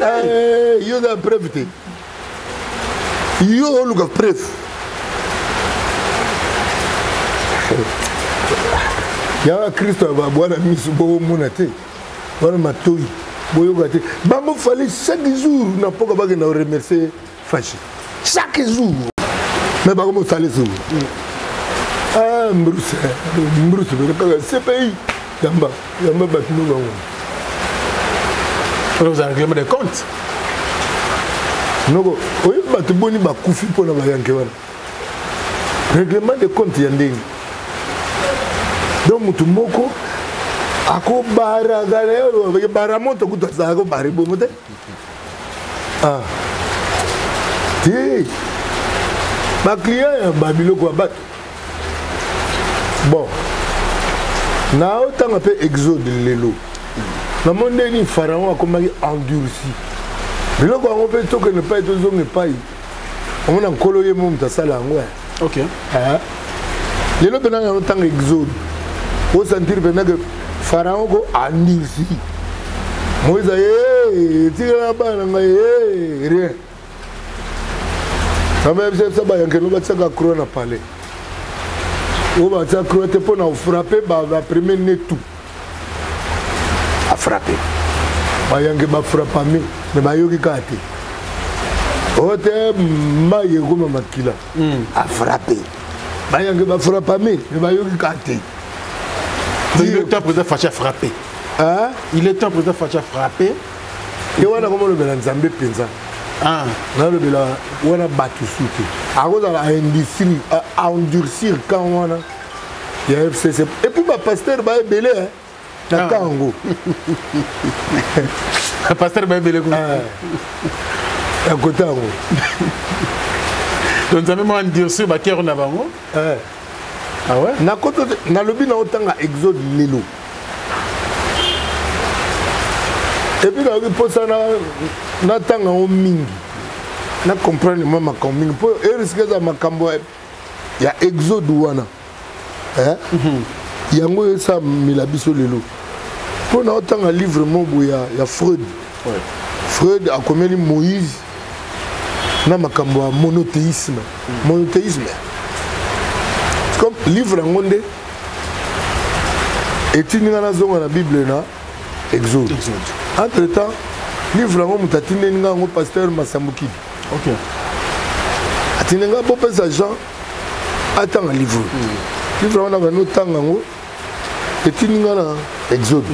A: Il y a une preuve. Il y a une preuve. Il y a un Christ qui va boire la mise au bon monate. Voilà ma touille. Il fallait chaque jour, n'a pas de remercier Fachi. Chaque jour. Mais pas comme ça les jours. Ah, Mbrousse, c'est pays. Yamba battu nous.
B: Vous avez un règlement de compte?
A: Non, oui, mais tu bonnes ma koufi pour la Yankewan. Règlement de compte, Yandé. donc mutu moko akobara gale bara moto kutasa ko bari bomo te ah ti ba client ba biloko ba bon na otanga pe exode lelo na monde ni pharaon akomaki endurci biloko yango pe toke ne pas to zonge pai on a nkolo ye mo mtasala yango
B: ok
A: lelo pena na otanga exode o sentir pena que pharaon ko endurci Moïse tira bana ngai rien ça même ça ba yanke no ba tsaka croix na palais o ba tsaka croix te pona frapper ba premier ne tout a frapper ba yanke ba frappa mais ba yoki kate o te ma yego makila a frapper ba yanke ba frappa mais ba yoki kate
B: il est temps président Facha frapper.
A: Hein?
B: Il est temps président Facha frapper.
A: Et on a comment le bélan Zambé pensa.
B: Ah.
A: Là le bélan on a battu souté. À cause de la industrie à endurcir quand on a. Il y a FCC. Et puis ma pasteur va belé hein. Na Kango.
B: Pasteur va belé quoi.
A: À côté en
B: donc ça même endurcir ba kero na bango. Ah ouais?
A: Na koto na lobi na otanga exode lelo. Et puis là pour ça na tanga o mingi. Na comprendre mama comme mingi pour risque za makambo ya exode wana. Yango ça mila biso lelo. Pour na otanga livre mongo ya Freud. Ouais. Freud a commis Moïse na makambo monothéisme. Monothéisme. Comme livre en monde et tu n'as pas dans la Bible na Exode. Entre temps livre en monde tatine nga ngo pasteur Masambuki.
B: OK.
A: Atinenga po pesa Jean attend un livre. Livre on a no tanga ngo et tu n'as na Exode.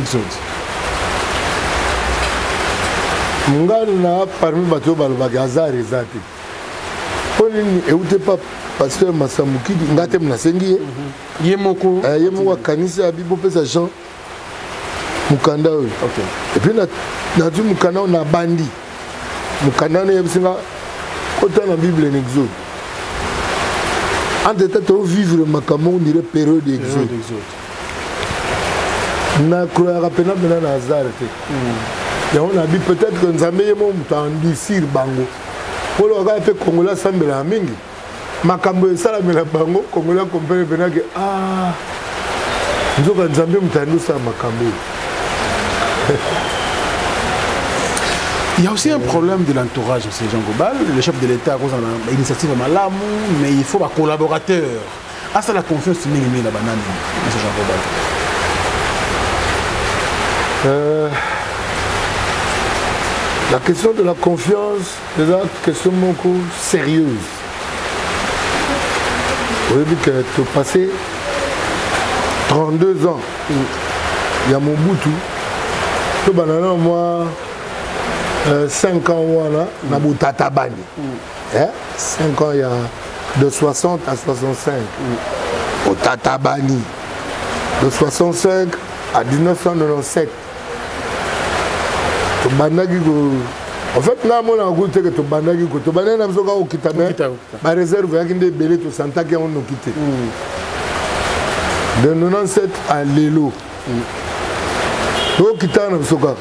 A: Ngana parmi bato balba hasard ezati. Ponini eute pas pasteur Masambuki ngate mnasengi
B: yemoko
A: kanisa ya bibo pesa Jean mukanda oyo.
B: OK.
A: Et puis na tu mukanda na bandi. Mukanda ne yebisinga kota na Bible en Exode. En détail to vivre makambo on dirait période d'Exode. Na croire rapena bena na hasard te. Ya on a dit peut-être que Nzambe yemo mutandisir bango. Pour le gars fait Congolais sambela mingi. Makambo esala mela bango Congolais comprendre bena que ah nzoka Nzambe mutandu sa makambo.
B: Il y a aussi un problème de l'entourage de Jean Gobal. Le chef de l'État a une initiative à Malamou, mais il faut un collaborateur. Ah, ça la confiance c'est minimum la banane, M. Jean Gobal.
A: La question de la confiance est une question beaucoup sérieuse. Vous avez vu que tu as passé 32 ans. Il y a mon Mobutu. Tu as moi 5 ans na Boutata Bani. 5 ans il y a de 60 à 65. Au Tata Bani. De 65 à 1997. En fait, là, on a goûté que tu bandagi ko to banana mzoka okitame ba réserve ya kinde belé to santa ki on okité. De 97 à lelo. To kitana mzoka.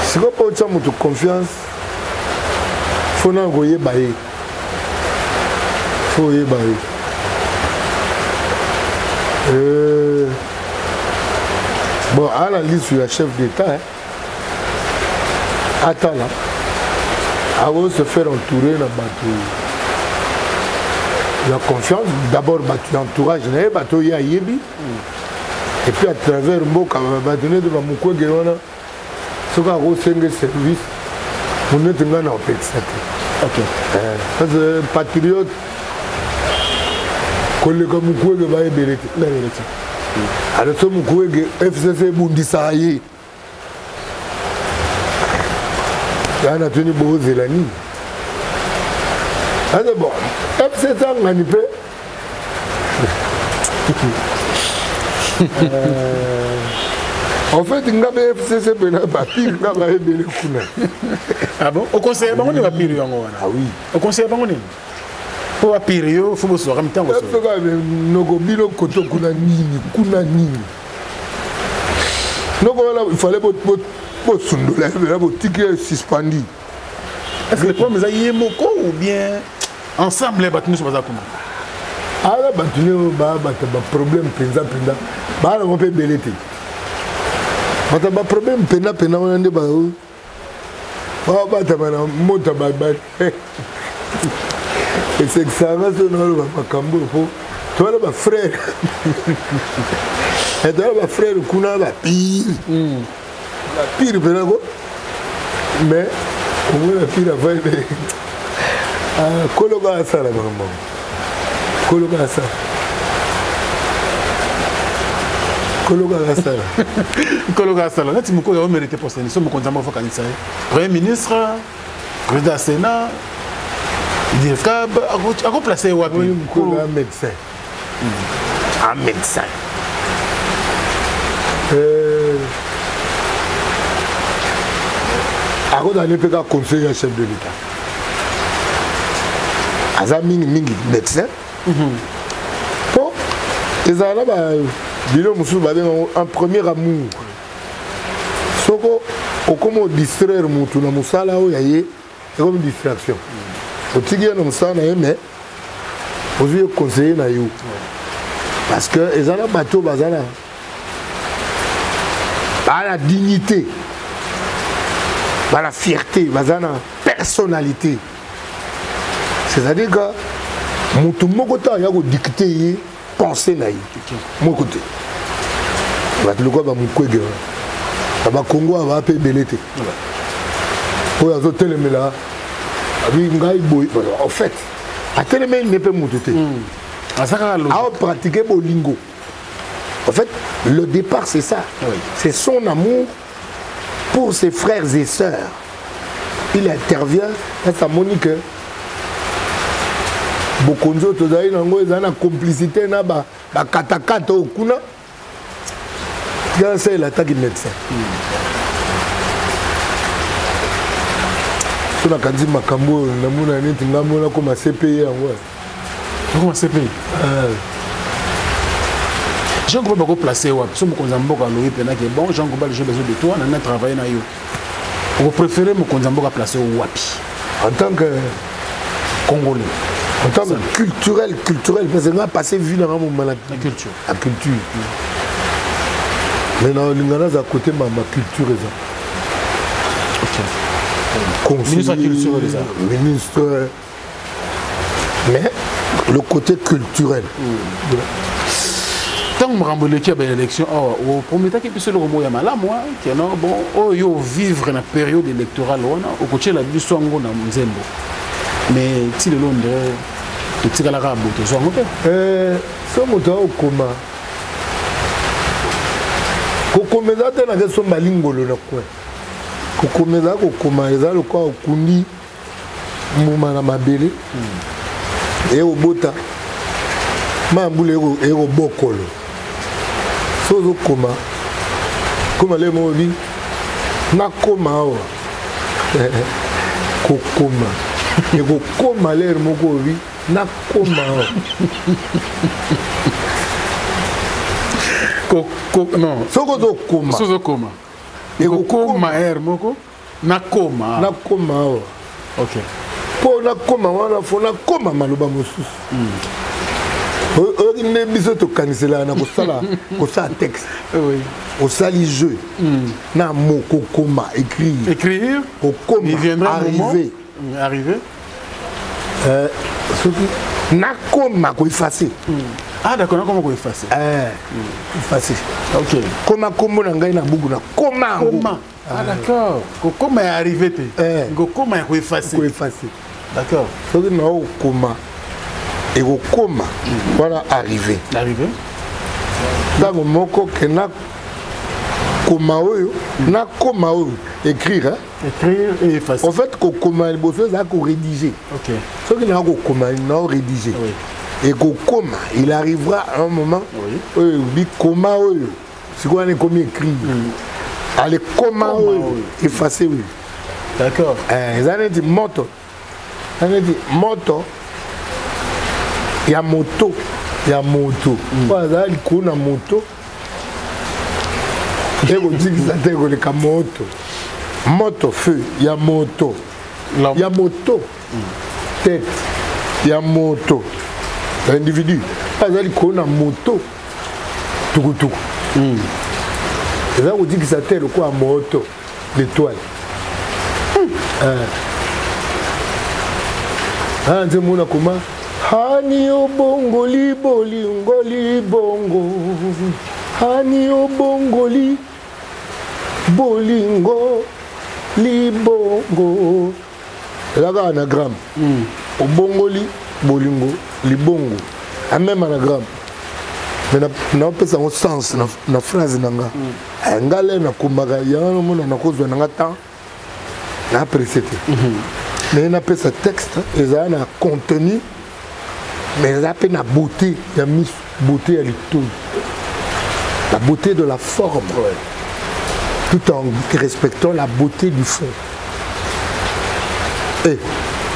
A: Si vous avez de confiance, il faut envoyer bailler. Il faut y bailler. Bon, à la liste sur la chef d'État, attends là, avant de se faire entourer dans la confiance, d'abord l'entourage, et puis à travers le mot, quand on va donner de mon coin, ce qu'on a reçu service, on est en paix. Ok. Parce que patriote, collègue comme quoi que va y aller. Alors ce mon quoi que FCC Bundisaye. Il y a tenu beau Zélani. c'est bon. FC ça manipé. En fait, il y a FCC papier, il y a
B: ah bon? Au conseil, on est papier.
A: Ah oui.
B: Au conseil, on est. Pour papier, il faut se ramener en conseil.
A: Il fallait que le ticket suspendu.
B: Est-ce que les problèmes sont ou bien ensemble les bâtiments sont pas comment?
A: Ah là, bâtiment, problème, on peut belleter. Problème, on a des et c'est que ça va se nommer Makambo. Tu vois, ma frère. Et tu vois, ma frère, Kuna, la pire. La pire, mais au moins la pire, la vaille. Kologa ça, la maman. Kologa ça. Kologa ça.
B: Kologa ça. Là, tu me mérité pour ça. Nous sommes contents de faire ça. Premier ministre, président du Sénat. Il a remplacé un
A: médecin. Un médecin. Il a un conseiller chef de l'État. Il a un médecin. Bon, il a un premier amour. Si on distraire c'est comme une distraction. Mais vous conseiller parce que les gens bateau la dignité, la fierté, la personnalité. C'est-à-dire que tout le monde a dicté penser naïf. Mon côté. Le Congo va appeler Belleté. En fait, à tel moment, il n'est pas monté. À pratiquer le lingo. En fait, le départ, c'est ça. Oui. C'est son amour pour ses frères et sœurs. Il intervient, ça montre que beaucoup de gens ont une complicité, une katakata au kuna. C'est l'attaque du médecin. Si on a dit Makambo, on a commencé à payer.
B: Comment c'est payé? Jean Gouba va placer où? Si on a bon, Jean Gouba, j'ai besoin de toi, on a travaillé dans yo. Vous préférez mon Konzambo placer où?
A: En tant que
B: Congolais.
A: En tant que culturel, parce qu'on a passé vu dans mon malade.
B: La culture.
A: La culture. Mais non, on a à côté ma culture.
B: Ok. Ministre de la culture et des arts.
A: Ministre. Mais le côté culturel.
B: Tant que je me suis rendu à l'élection, au premier temps, je suis venu à la moi, qui est bon, yo vivre dans la période électorale, au côté de la vie, dans Nzembo. Mais si le long de tout ce qu'il y a là, tu es un
A: peu au coma. Kokomeza te na keso malingolo na kwa. Kokomeza kokoma eza lokwa okundi muma na mabele. Et au bota. Mambule ero bokolo. Sozo koma. Koma le movi. Na koma o. Kokoma. Et kokoma le moko vi. Na koma o.
B: Non.
A: Sozo koma.
B: Sozo koma. Et kokoma er moko. Na koma.
A: Na koma o.
B: Ok.
A: Pour na koma wana fo na koma maloba mosusu. On ne biso to kanisela na kosala kosa texte.
B: Oui.
A: Au sali jeu. Na moko koma écrire.
B: Écrire.
A: Au koma.
B: Il viendra
A: arriver.
B: Arriver.
A: Na koma ko effacer.
B: Ah d'accord, comment ko effacer?
A: Effacer.
B: OK.
A: Koma kombo na ngai na bugu na koma.
B: Koma. Ah d'accord. Ko koma est arrivé te. Ko koma ko effacer.
A: Ko effacer.
B: D'accord.
A: Donc na o koma. Et au coma, voilà arrivé.
B: Arrivé.
A: Dans le moko que na koma oyo na koma oyo écrire
B: écrire et effacer.
A: En fait kokoma liboso ça ko rédiger.
B: OK.
A: Ce qui n'a kokoma na rédiger. Oui. Et kokoma il arrivera à un moment oui bi koma oyo c'est quoi on comme écrit. Allez koma oyo effacer oui.
B: D'accord.
A: Ça veut dire moto. Ça veut dire moto. Il y a moto. Voilà, il y a moto. Et on dit que ça t'est que moto. Moto, feu, il y a moto. Il y a moto. Tête, il y a moto. L'individu. Voilà, il y a moto. Tout. Et là, on dit que ça t'est quoi moto. L'étoile. Ah, c'est mon comment? Hani obongo libolingo libongo. Hani obongo bolingo libongo. Là, il y a un anagramme. Obongo bolingo libongo. Un même anagramme. Mais on a un sens dans la phrase. On a un kumbaga. Il y a un monde qui a cause de temps. Après c'était. Mais on a fait ce texte, ils ont un contenu, mais ils ont fait la beauté, ils ont mis beauté à l'étoile. La beauté de la forme, tout en respectant la beauté du fond. Et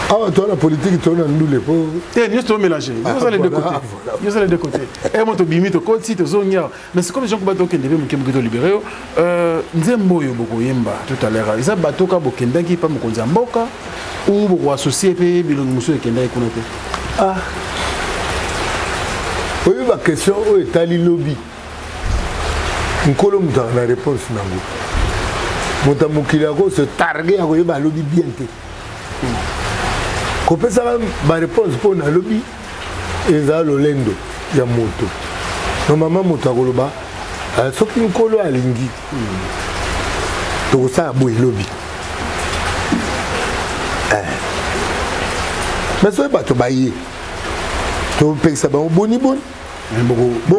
A: toi, la politique, tu as nous les pauvres.
B: Nous sommes mélangés. Nous sommes les deux côtés. Nous sommes les deux côtés. Et moi, tu bimi, tu côté, tu zonia. Mais c'est comme les gens qui battent qui devaient me libérer. Nous avons beaucoup yemba tout à l'heure. Ils ont battu qui bokenda qui pas me konzamboka ou beaucoup associé pe bilon monsieur kenda ikonote.
A: Ah. Oui, ma question est à lobby. Nkolo muta na réponse nango. Muta mukila ko se targuer ko yeba lobby bien té. Quand on a réponse pour le lobby, ils ont le lendo, il y a moto. Normalement, moto goloba, ce qui nous colle à l'ingui. Donc ça a beau lobby. Mais ce n'est pas tout bailler. Tu payes ça bon boni. Bon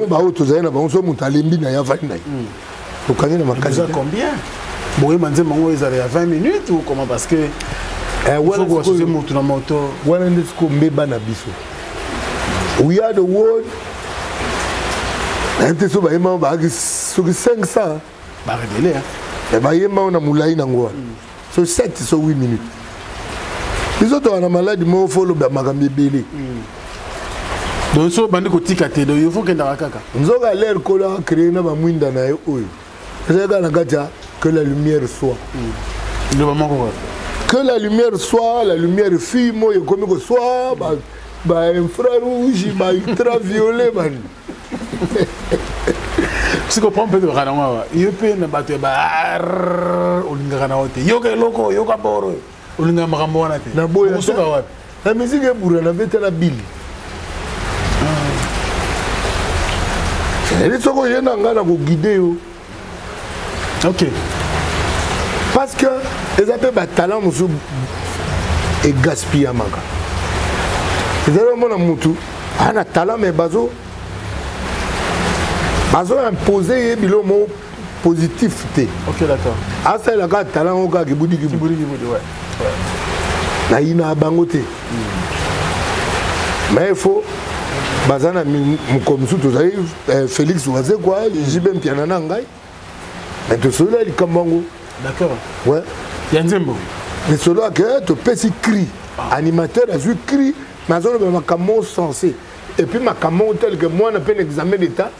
A: bah autre chose, on se monte à l'imbi na ya 20 na. Donc quand il y a ma case
B: combien? Bon, il m'a dit mon ils allaient à 20 minutes ou comment parce que
A: we are the world. And so by my bag is so 500. Et by him on a moulay nango. So 7 so 8 minutes. Les autres on a malade mo follow ba magambi belé.
B: Donc so bandi ko tikate do il faut que ndakaka.
A: Nzoga l'air kola créer na ba mwinda na yo oyo. Nzoga na gaja que la lumière soit.
B: Le moment quoi.
A: Que la lumière soit, la lumière fuit, moi, comme que soit, infrarouge, ultraviolet, man.
B: Si on prend un peu de ranawa, il peut ne pas te battre, on ne va pas te yoga loco, yoga boro, on ne va pas te.
A: Na boya, la musique est bourrée, na bête la bille. Et les gens qui ont guidé.
B: Ok.
A: Parce que les appels de talent et gaspillé à Maga. C'est vraiment un talent, mais bazo imposé un mot positif.
B: Ok, d'accord.
A: Ah, c'est le talent au gars qui boudi,
B: ouais.
A: Là, il y a un bangoté. Mais il faut. Bazana, comme tout, Félix Oazé, quoi, j'ai bien piano. Mais tout cela, il est comme bango.
B: D'accord.
A: Ouais.
B: Il y a un zembo.
A: Mais cela que tu peux s'y crier. Animateur a vu cri, mais on a un sensé. Et puis ma camon tel que moi on a fait un examen d'état,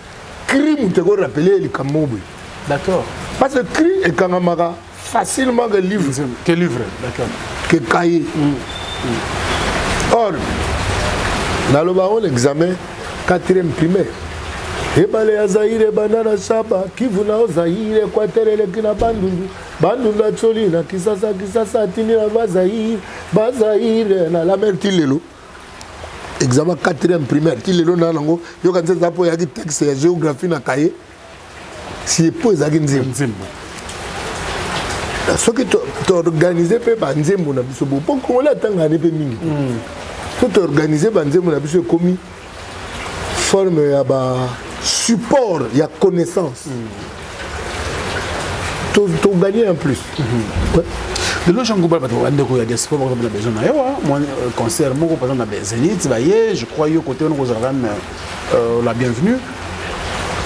A: cri nous te rappeler les camons.
B: D'accord.
A: Parce que cri est quand même facilement que livre.
B: Que livre, d'accord.
A: Que cahier. Or, dans le baron l'examen 4e primaire. Ebale ya Zaire banana shaba Kivu na Zaire kwa terele kina bandundu choli na kisasa tini na Bazaire na la mer tilelo examen 4e primaire tilelo na nango yo kanza zapo ya texte ya géographie na kaye si po ezaki nzembo ce que tu organiser pe ba nzembo na biso bo poko la tanga ne pe mingi tu organiser ba nzembo na biso komi forme ya ba support, il y a connaissance. tu gagnes en plus.
B: De l'autre Jean Goubal, il y a des sports qui ont besoin de moi, concert, par exemple, des Zénith, je crois que côté on la bienvenue.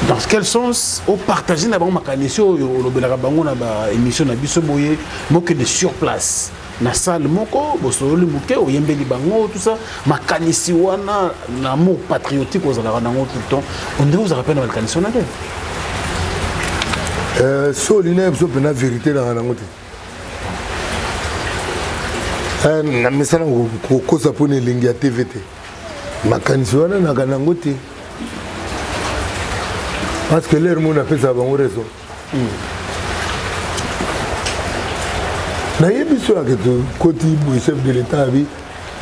B: Dans quel sens au partager na bango makanisio au lobelaka bango na ba émission na biso boye moke de sur place na salle moko bosoli muke oyembeli bango tout ça makanisi wana na amour patriotique aux alaka nango tout le temps on dirait vous rappelle na makanisi na de
A: so lina biso pena vérité na nango te na misana ko kosa pone lingi ya TVT makanisi wana na kanango te. Parce que l'air mon a fait ça bon raison. Na yebi so que côté du chef de l'état bi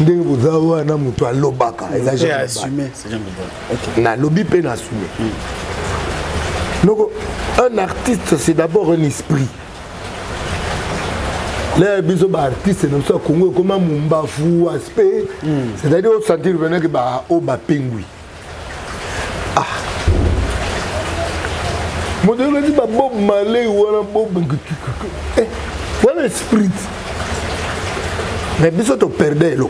A: ndenge bozawa na muto alobaka
B: j'ai assumé c'est jamais bon.
A: OK. Na lobby pe na assumé. Donc un artiste c'est d'abord un esprit. Les biso ba artiste na so Congo comme mumbafu aspect c'est-à-dire au sentir venir que ba o ba pengui. Moi, je dis que Bob Marley ou Bob voilà l'esprit. Mais biso to perdre lo.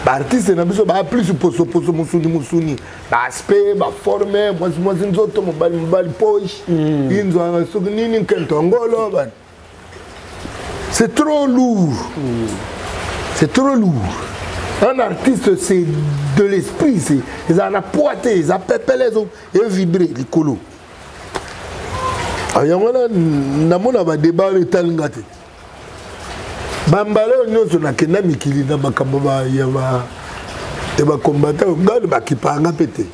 A: Ba artiste na biso ba plus poso musuni. Ba aspect, ba forme, moi nzoto mobali poche. Inzo ana sognini kentongolo ban. C'est trop lourd. C'est trop lourd. Un artiste c'est de l'esprit, c'est ils en a poité, ils a pépé les autres et vibré les colos. Ayamana namona ba débat le talingate. Bambalo nyoso na kenda mikili na makambo ba ya ba e ba combattant ngalo ba kipanga pété.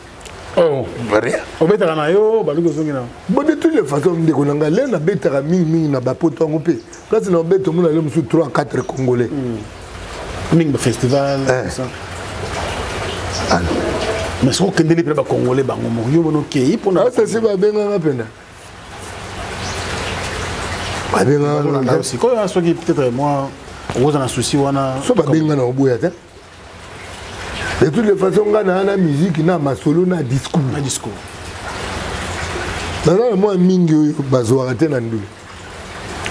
B: Oh, rien. On betaka na yo ba luko zongi na.
A: Bon de toutes les façons de konanga le na betaka mingi na ba poto ngopé. Kasi na beto mona le musu 3 4 congolais.
B: Ning festival ça.
A: Alors,
B: mais ce que ndeli ba congolais bango mo yo mono kei pour na.
A: ça c'est ba benga ngapenda.
B: aussi quand il peut-être moi on a un souci on a
A: so ba benga na oboya te de toutes les façons on a na musique na masolo na discours dans moi mingi bazwa te na ndule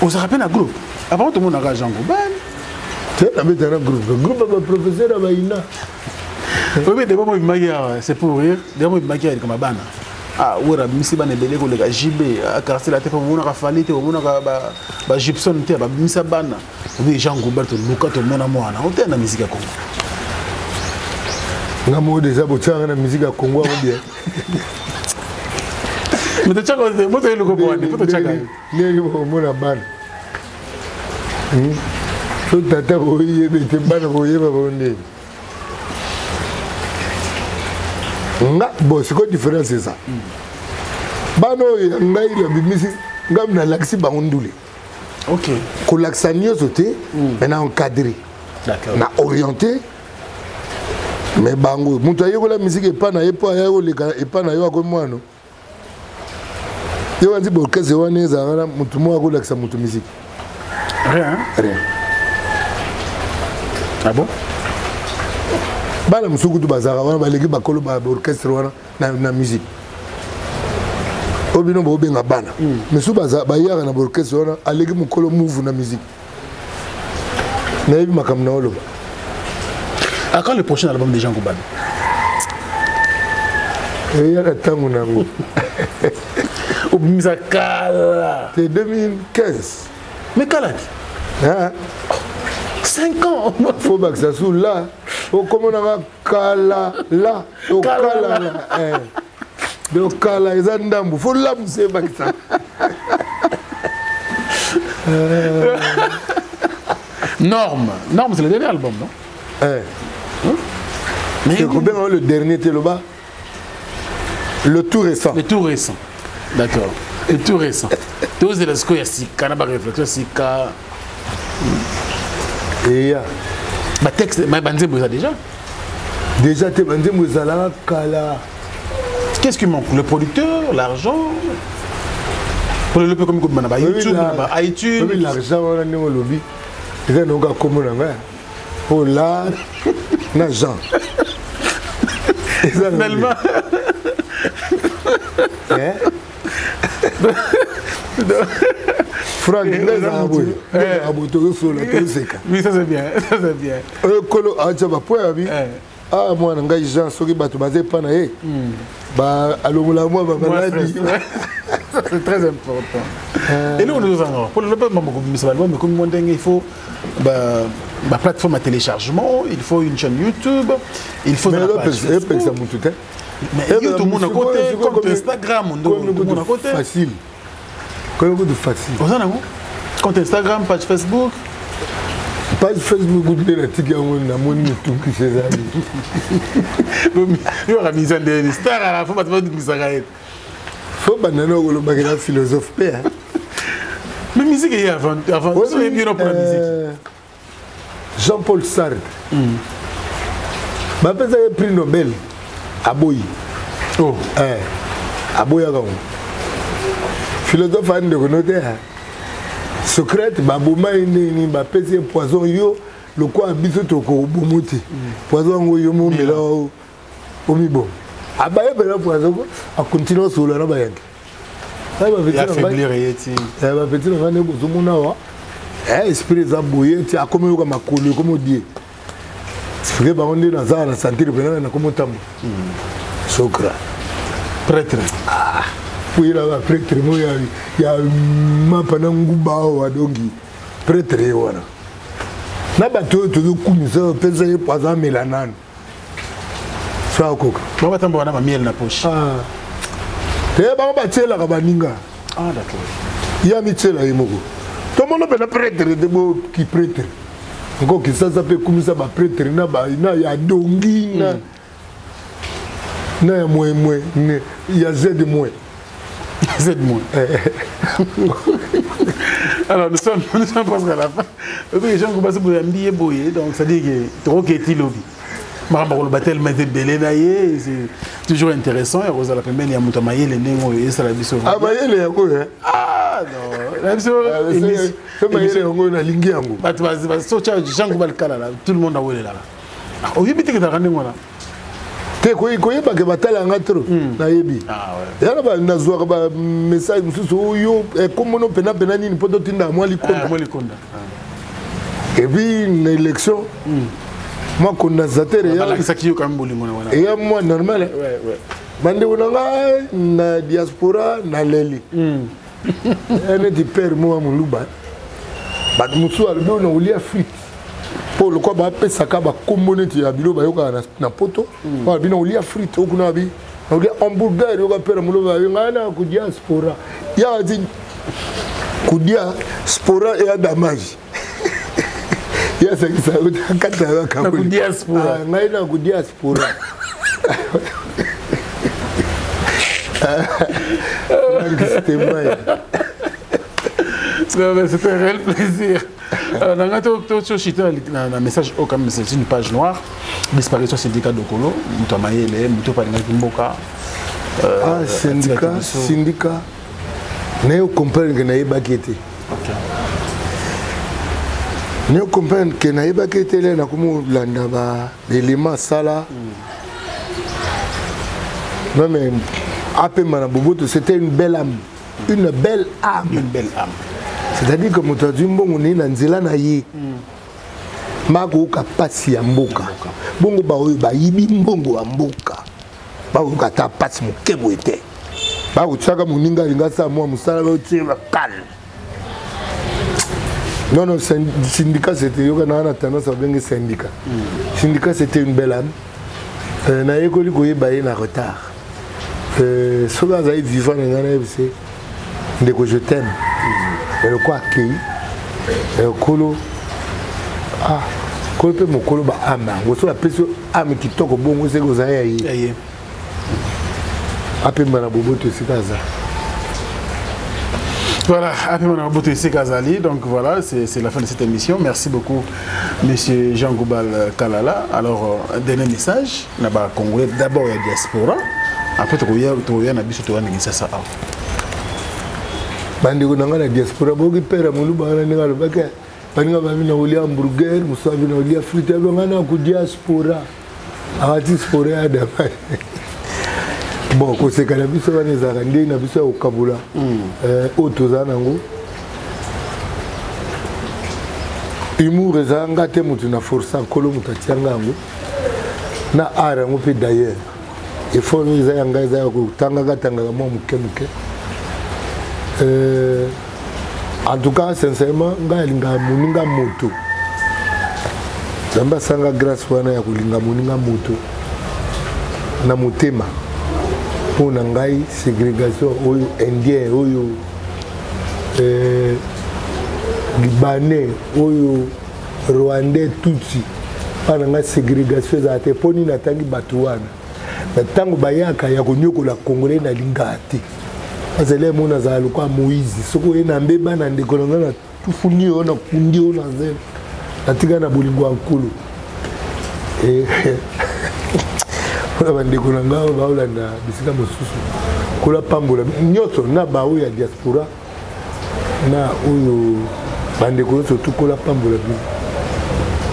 B: on se rappelle un groupe avant tout le monde a Jean Goubal
A: tu as mis un groupe ba professeur ba ina
B: oui mais d'abord moi c'est pour rire d'abord moi comme bana ah wera misi bana belé ko lega JB a caractère la tête on a falité on a ba Gibson te ba misa bana oui Jean Goubal to luka to mona mwana on te na musique ya Congo
A: ngamo déjà botanga na musique ya Congo on bien
B: mais tu chaka mo te luko bwana to chaka
A: ngi mo mona bana so tata ko yebe te bana ko yeba bonde nga bon c'est quoi différence c'est ça bano ngai la bimisi ngam na laxi bangundule
B: OK
A: ko laxanio sauté maintenant encadré
B: d'accord
A: na orienté mais bango mutu ayeko la musique epa na yepo ayeko leka epa na yo akomwano yo anzi borkese wana ezala mutu mo akolakisa mutu musique
B: rien ah bon bala
A: musuku tu bazara wana baleki bakolo ba orchestre wana na musique obino bo benga bana mesu baza ba yaka na orchestre wana aleki mukolo move na musique na yebi makamna oloba
B: à quand le prochain album de Jean Goubal
A: et ya tangu na ngo
B: au Misakala
A: c'est 2015
B: mais Kalaki
A: hein
B: 5 ans
A: faut que ça soit là comment on a kala là au kala là donc kala ils ont d'ambu faut là monsieur Bakisa
B: Norme c'est le dernier album non
A: mais combien le dernier téloba le tout récent
B: d'accord le tout récent tous les scoles ya sika na ba réflexion sika
A: et ya
B: ba texte mais banzembo ça déjà
A: te banzembo ça là kala
B: qu'est-ce qui manque le producteur l'argent pour le peu comme ba YouTube ba iTunes
A: l'argent on a au lobby ils ont donc comme on a pour là na Jean
B: finalement
A: Franck,
B: oui, ça c'est bien, ça c'est bien.
A: Kolo, ah, moi, je suis un peu de bah,
B: c'est très important. Et nous, pour le il faut une plateforme à téléchargement, il faut une chaîne YouTube, il faut une page Facebook. Mais tout le monde à côté, compte Instagram, tout le monde à côté.
A: Facile. Comment c'est facile?
B: Compte Instagram, page Facebook.
A: Page Facebook, vous avez la tique à mon tout qui s'est allé.
B: Il y aura mis des stars à la fois, il
A: faut que le philosophe père.
B: Mais musique est avant. C'est mieux pour la musique.
A: Jean-Paul Sartre. Je pense qu'il prix Nobel à Boyi.
B: Oh.
A: À Boyi. Philosophe a noté. Socrate, Babouma est né, il poison yo, le quoi habite au Bomoté. Poison yo, mon mélange au Mibo. Abaye bela poison, a continué sur le rabayank.
B: Il a faibli rééti.
A: Il va petit le vendre pour tout le monde. Esprit zabouye, tu as comme ma coulée, comme on dit. C'est vrai, on est dans la santé, on a comme tam. Socrate.
B: Prêtre.
A: Oui, là, prêtre, il y a un pendant Goubao, Adongi. Prêtre, voilà. Na bateau, tout le coup, ça, penser poison mélanane. Ça, au coq.
B: On va t'envoyer ma miel dans la poche.
A: Ah. Tu es pas battu là, Rabaninga.
B: Ah, d'accord.
A: Il y a mis là, Imogo. Tout le monde peut être prêtre, de beau qui prêtre. Encore que ça s'appelle comme ça, prêtre, il y a Dongi, il y a moins, il y a Z de moins.
B: Z-moi. Alors, nous sommes presque à la fin. Les gens qui passent pour un billet boyé, donc ça dit que tu es petit lobby. C'est toujours intéressant. Et Rosa la première, il y a Moutamaye, les néons et ça la vie sauvage.
A: Ah, Maye, les yango, hein?
B: Ah, non. La vie sauvage.
A: C'est Maye, les yango, na lingi yango.
B: Tout le monde a oué là. Au début, tu as rendu là.
A: Te koyeba ke batala nga trop na yebi yana ba nazwa ba message mususu yo comme no pena nini poto tinda moi likonda et puis une élection moi condensateur ya
B: saki yo quand même bolingo na
A: et ya moi normal ouais bande onanga na diaspora na leli ene di père moi muluba ba musu aldo na ulia frite pour le quoi ba saka ba communauté ya bilo ba yoka na poto ba bino ulia frite okuna bi na ulia hamburger yoka pera mulo ba ngana ku diaspora ya di ku diaspora ya damage ya sa kata ka
B: ku diaspora
A: ngai na ku diaspora
B: C'était un réel plaisir. On a un message, c'est une page noire. Disparition syndicat de Kolo, Moutamayele, Moutopalina Kimboka.
A: Ah, syndicat. Nous comprenons que nous avons bakete. Nous comprenons que nous avons bakete, nous avons des éléments sala. Non, mais après Manaboboto, c'était une belle âme. Une belle âme.
B: Une belle âme.
A: C'est-à-dire que Moutadjumbo, on est dans Nzela Naye. Mago kapasi ya mboka. Bongo ba oyo ba yibi mbongo ya mboka. Ba oyo kata pasi mokebo ete. Ba utaka muninga linga sa moi musala ba utseba kal. Non non, syndicat c'était yoka na tendance à benga syndicat. Syndicat c'était une belle âme. Na yekoli koyeba ye na retard. Soga za vivant na ngana yebise. Ndeko je t'aime. Le quoi accueilli le colo ah colo peut mon colo ba âme on se appelle ce âme qui toque bon c'est que vous avez après Manaboboto c'est ça
B: voilà après Manaboboto c'est Kazali donc voilà c'est la fin de cette émission. Merci beaucoup monsieur Jean Goubal Kalala. Alors dernier message là-bas Congolais d'abord la diaspora après tu reviens na biso to négocier ça.
A: Bandi ko nanga na diaspora bogi pera muluba na ninga lobaka baninga bami na ulia hamburger musabi na ulia frite ngana ku diaspora a diaspora ya da bon ko se kana biso bana za ngende na biso okabula otoza nango humour eza nga te mutu na force nkolo mutu atianga yango na art yango mpe d'ailleurs effort eza yanga eza ya kotangaka mwa moke moke en tout cas sincèrement nga alingaka moninga moto nzambe asanga grâce wana ya kolinga moninga moto na motema mpo na ngai ségrégation oyo indien oyo libanais oyo rwandais tutsi mpa na ngai ségrégation ezala te mpo nini atangi bato wana na ntango bayaka ya konyokola congolais nalingaka te azala emona azala lokwa moïse soki oye na mbeba na ndeko na ngai na tufuni oyo nakundi oyo na zelo natika na bolingo ya nkolo mpona bandeko na ngai baolanda bisika mosusu kola pambola nyonso na baoyo ya diaspora na oyo bandeko nyonso tukola pambola bino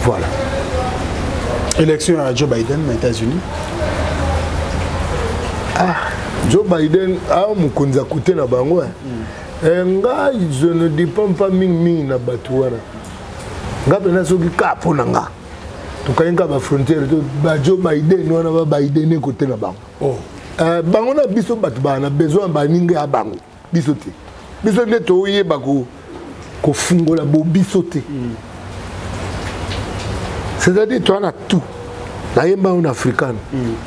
A: voilà.
B: Élection à Joe Biden aux États-Unis.
A: Joe Biden a mokonzi ya kote na bango ngai je ne dépend pas mingi na bato wana nga mpena soki ka mpo na nga tokalinga bafrontière to Joe Biden wana babidene kote na bango bango na biso bato baa na besoin baninga ya bango biso te biso nde toyeba kofungola bo biso te c'est-à-dire toi na tout nayemba en africain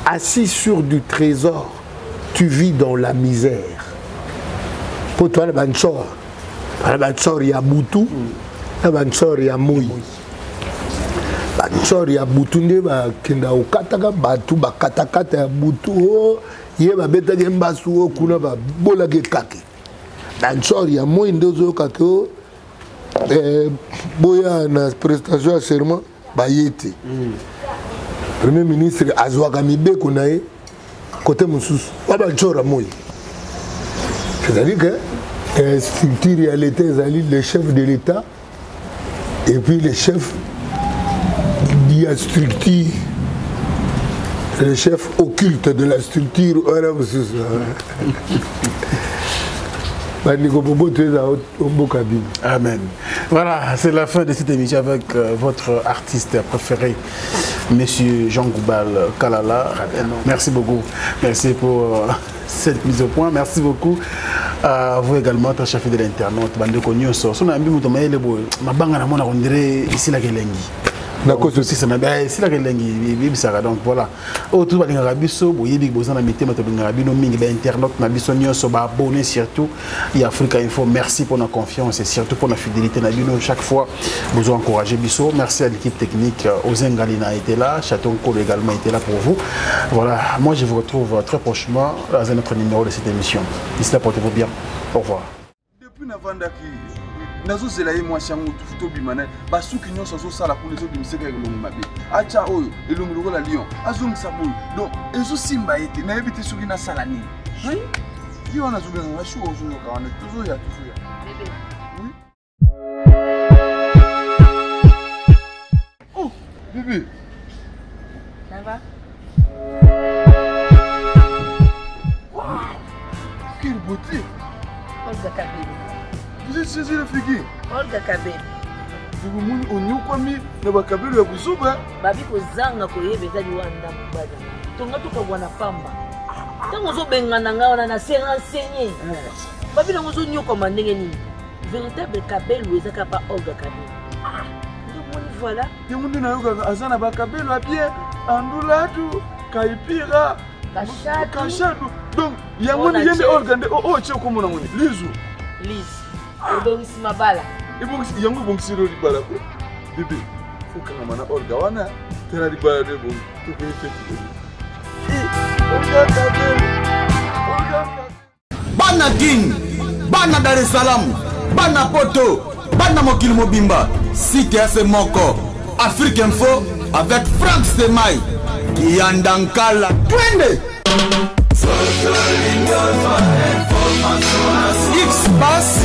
A: assis sur du trésor tu vis dans la misère pour toi la banchor ya butu la banchor ya moi banchor ya butu nde bakenda okataka batu bakatakata ya butu ye babetaki mbasu kuna babolaki kake banchor ya moi nde ozoyokaki boya na prestation ya serment bayete premier ministre azwaka mibeko na ye côté mosusu babanchor ya moi c'est-à-dire que structure ya l'état ezali le chef de l'état et puis le chef de la structure le chef occulte de la structure wana mosusu
B: Amen. Voilà, c'est la fin de cette émission avec votre artiste préféré, Monsieur Jean Goubal Kalala. Merci beaucoup. Merci pour cette mise au point. Merci beaucoup à vous également, très chef de l'internaute. Bande Konyo so. Son ami Moutomaye Lebo, ma banga na mona on dirait ici la Gelengi. Donc aussi ça n'a ici la Gelengi bibisaka donc voilà. Autour ba linga biso boyebi bozana mitema to linga bino mingi ba internaute na biso nyonso ba abonné surtout et Africa Info. Merci pour la confiance et surtout pour la fidélité na bino chaque fois vous encouragez biso. Merci à l'équipe technique Ozengalina était là, Chaton Cole également était là pour vous. Voilà, moi je vous retrouve très prochainement dans un autre numéro de cette émission. D'ici là, portez-vous bien. Au revoir.
C: Depuis Navandaki, nazo zelaye mwasi yango tufuto bimana basuki nyonso zo sala pour les autres miseka elongo mabe acha oyo elongo lokola lion azongisa boyo donc ezo simba ete na yebite suki na sala nini oui qui on a zo benga shu ozo yoka wana toujours ya bébé oh bébé
D: ça va
C: wow quelle beauté
D: Olga Kabeli.
C: Vous êtes saisi le figuier?
D: Olga Kabeli.
C: Vous avez on y a mis le Kabeli à Boussouba.
E: Babi kozanga koyeba ezali wanda mubada. Tonga tukabwana pamba. Tango zo bengana ngaona na se renseigner. Babi na zo nyoko mandenge nini. Véritable Kabeli ezaka pa Olga Kabeli. Donc voilà.
C: Yemundu na yoga azana ba Kabeli a bien andulatu kaipira. Kashadu. Donc, il y a un yende organe oh tcheko komona ngoni. Lizu.
E: Liz. Obongisi mabala.
C: Ibongisi yango bongisi ro libala ko. Bébé. Faut que mana orga wana tera libala de bon. To be feti.
F: Bana King, Bana Dar es Salaam, Bana Poto, Bana Mokil Mobimba, CTF Moko, Afrique Info avec Franck Stemai, Kiandankala. Twende! X-Bass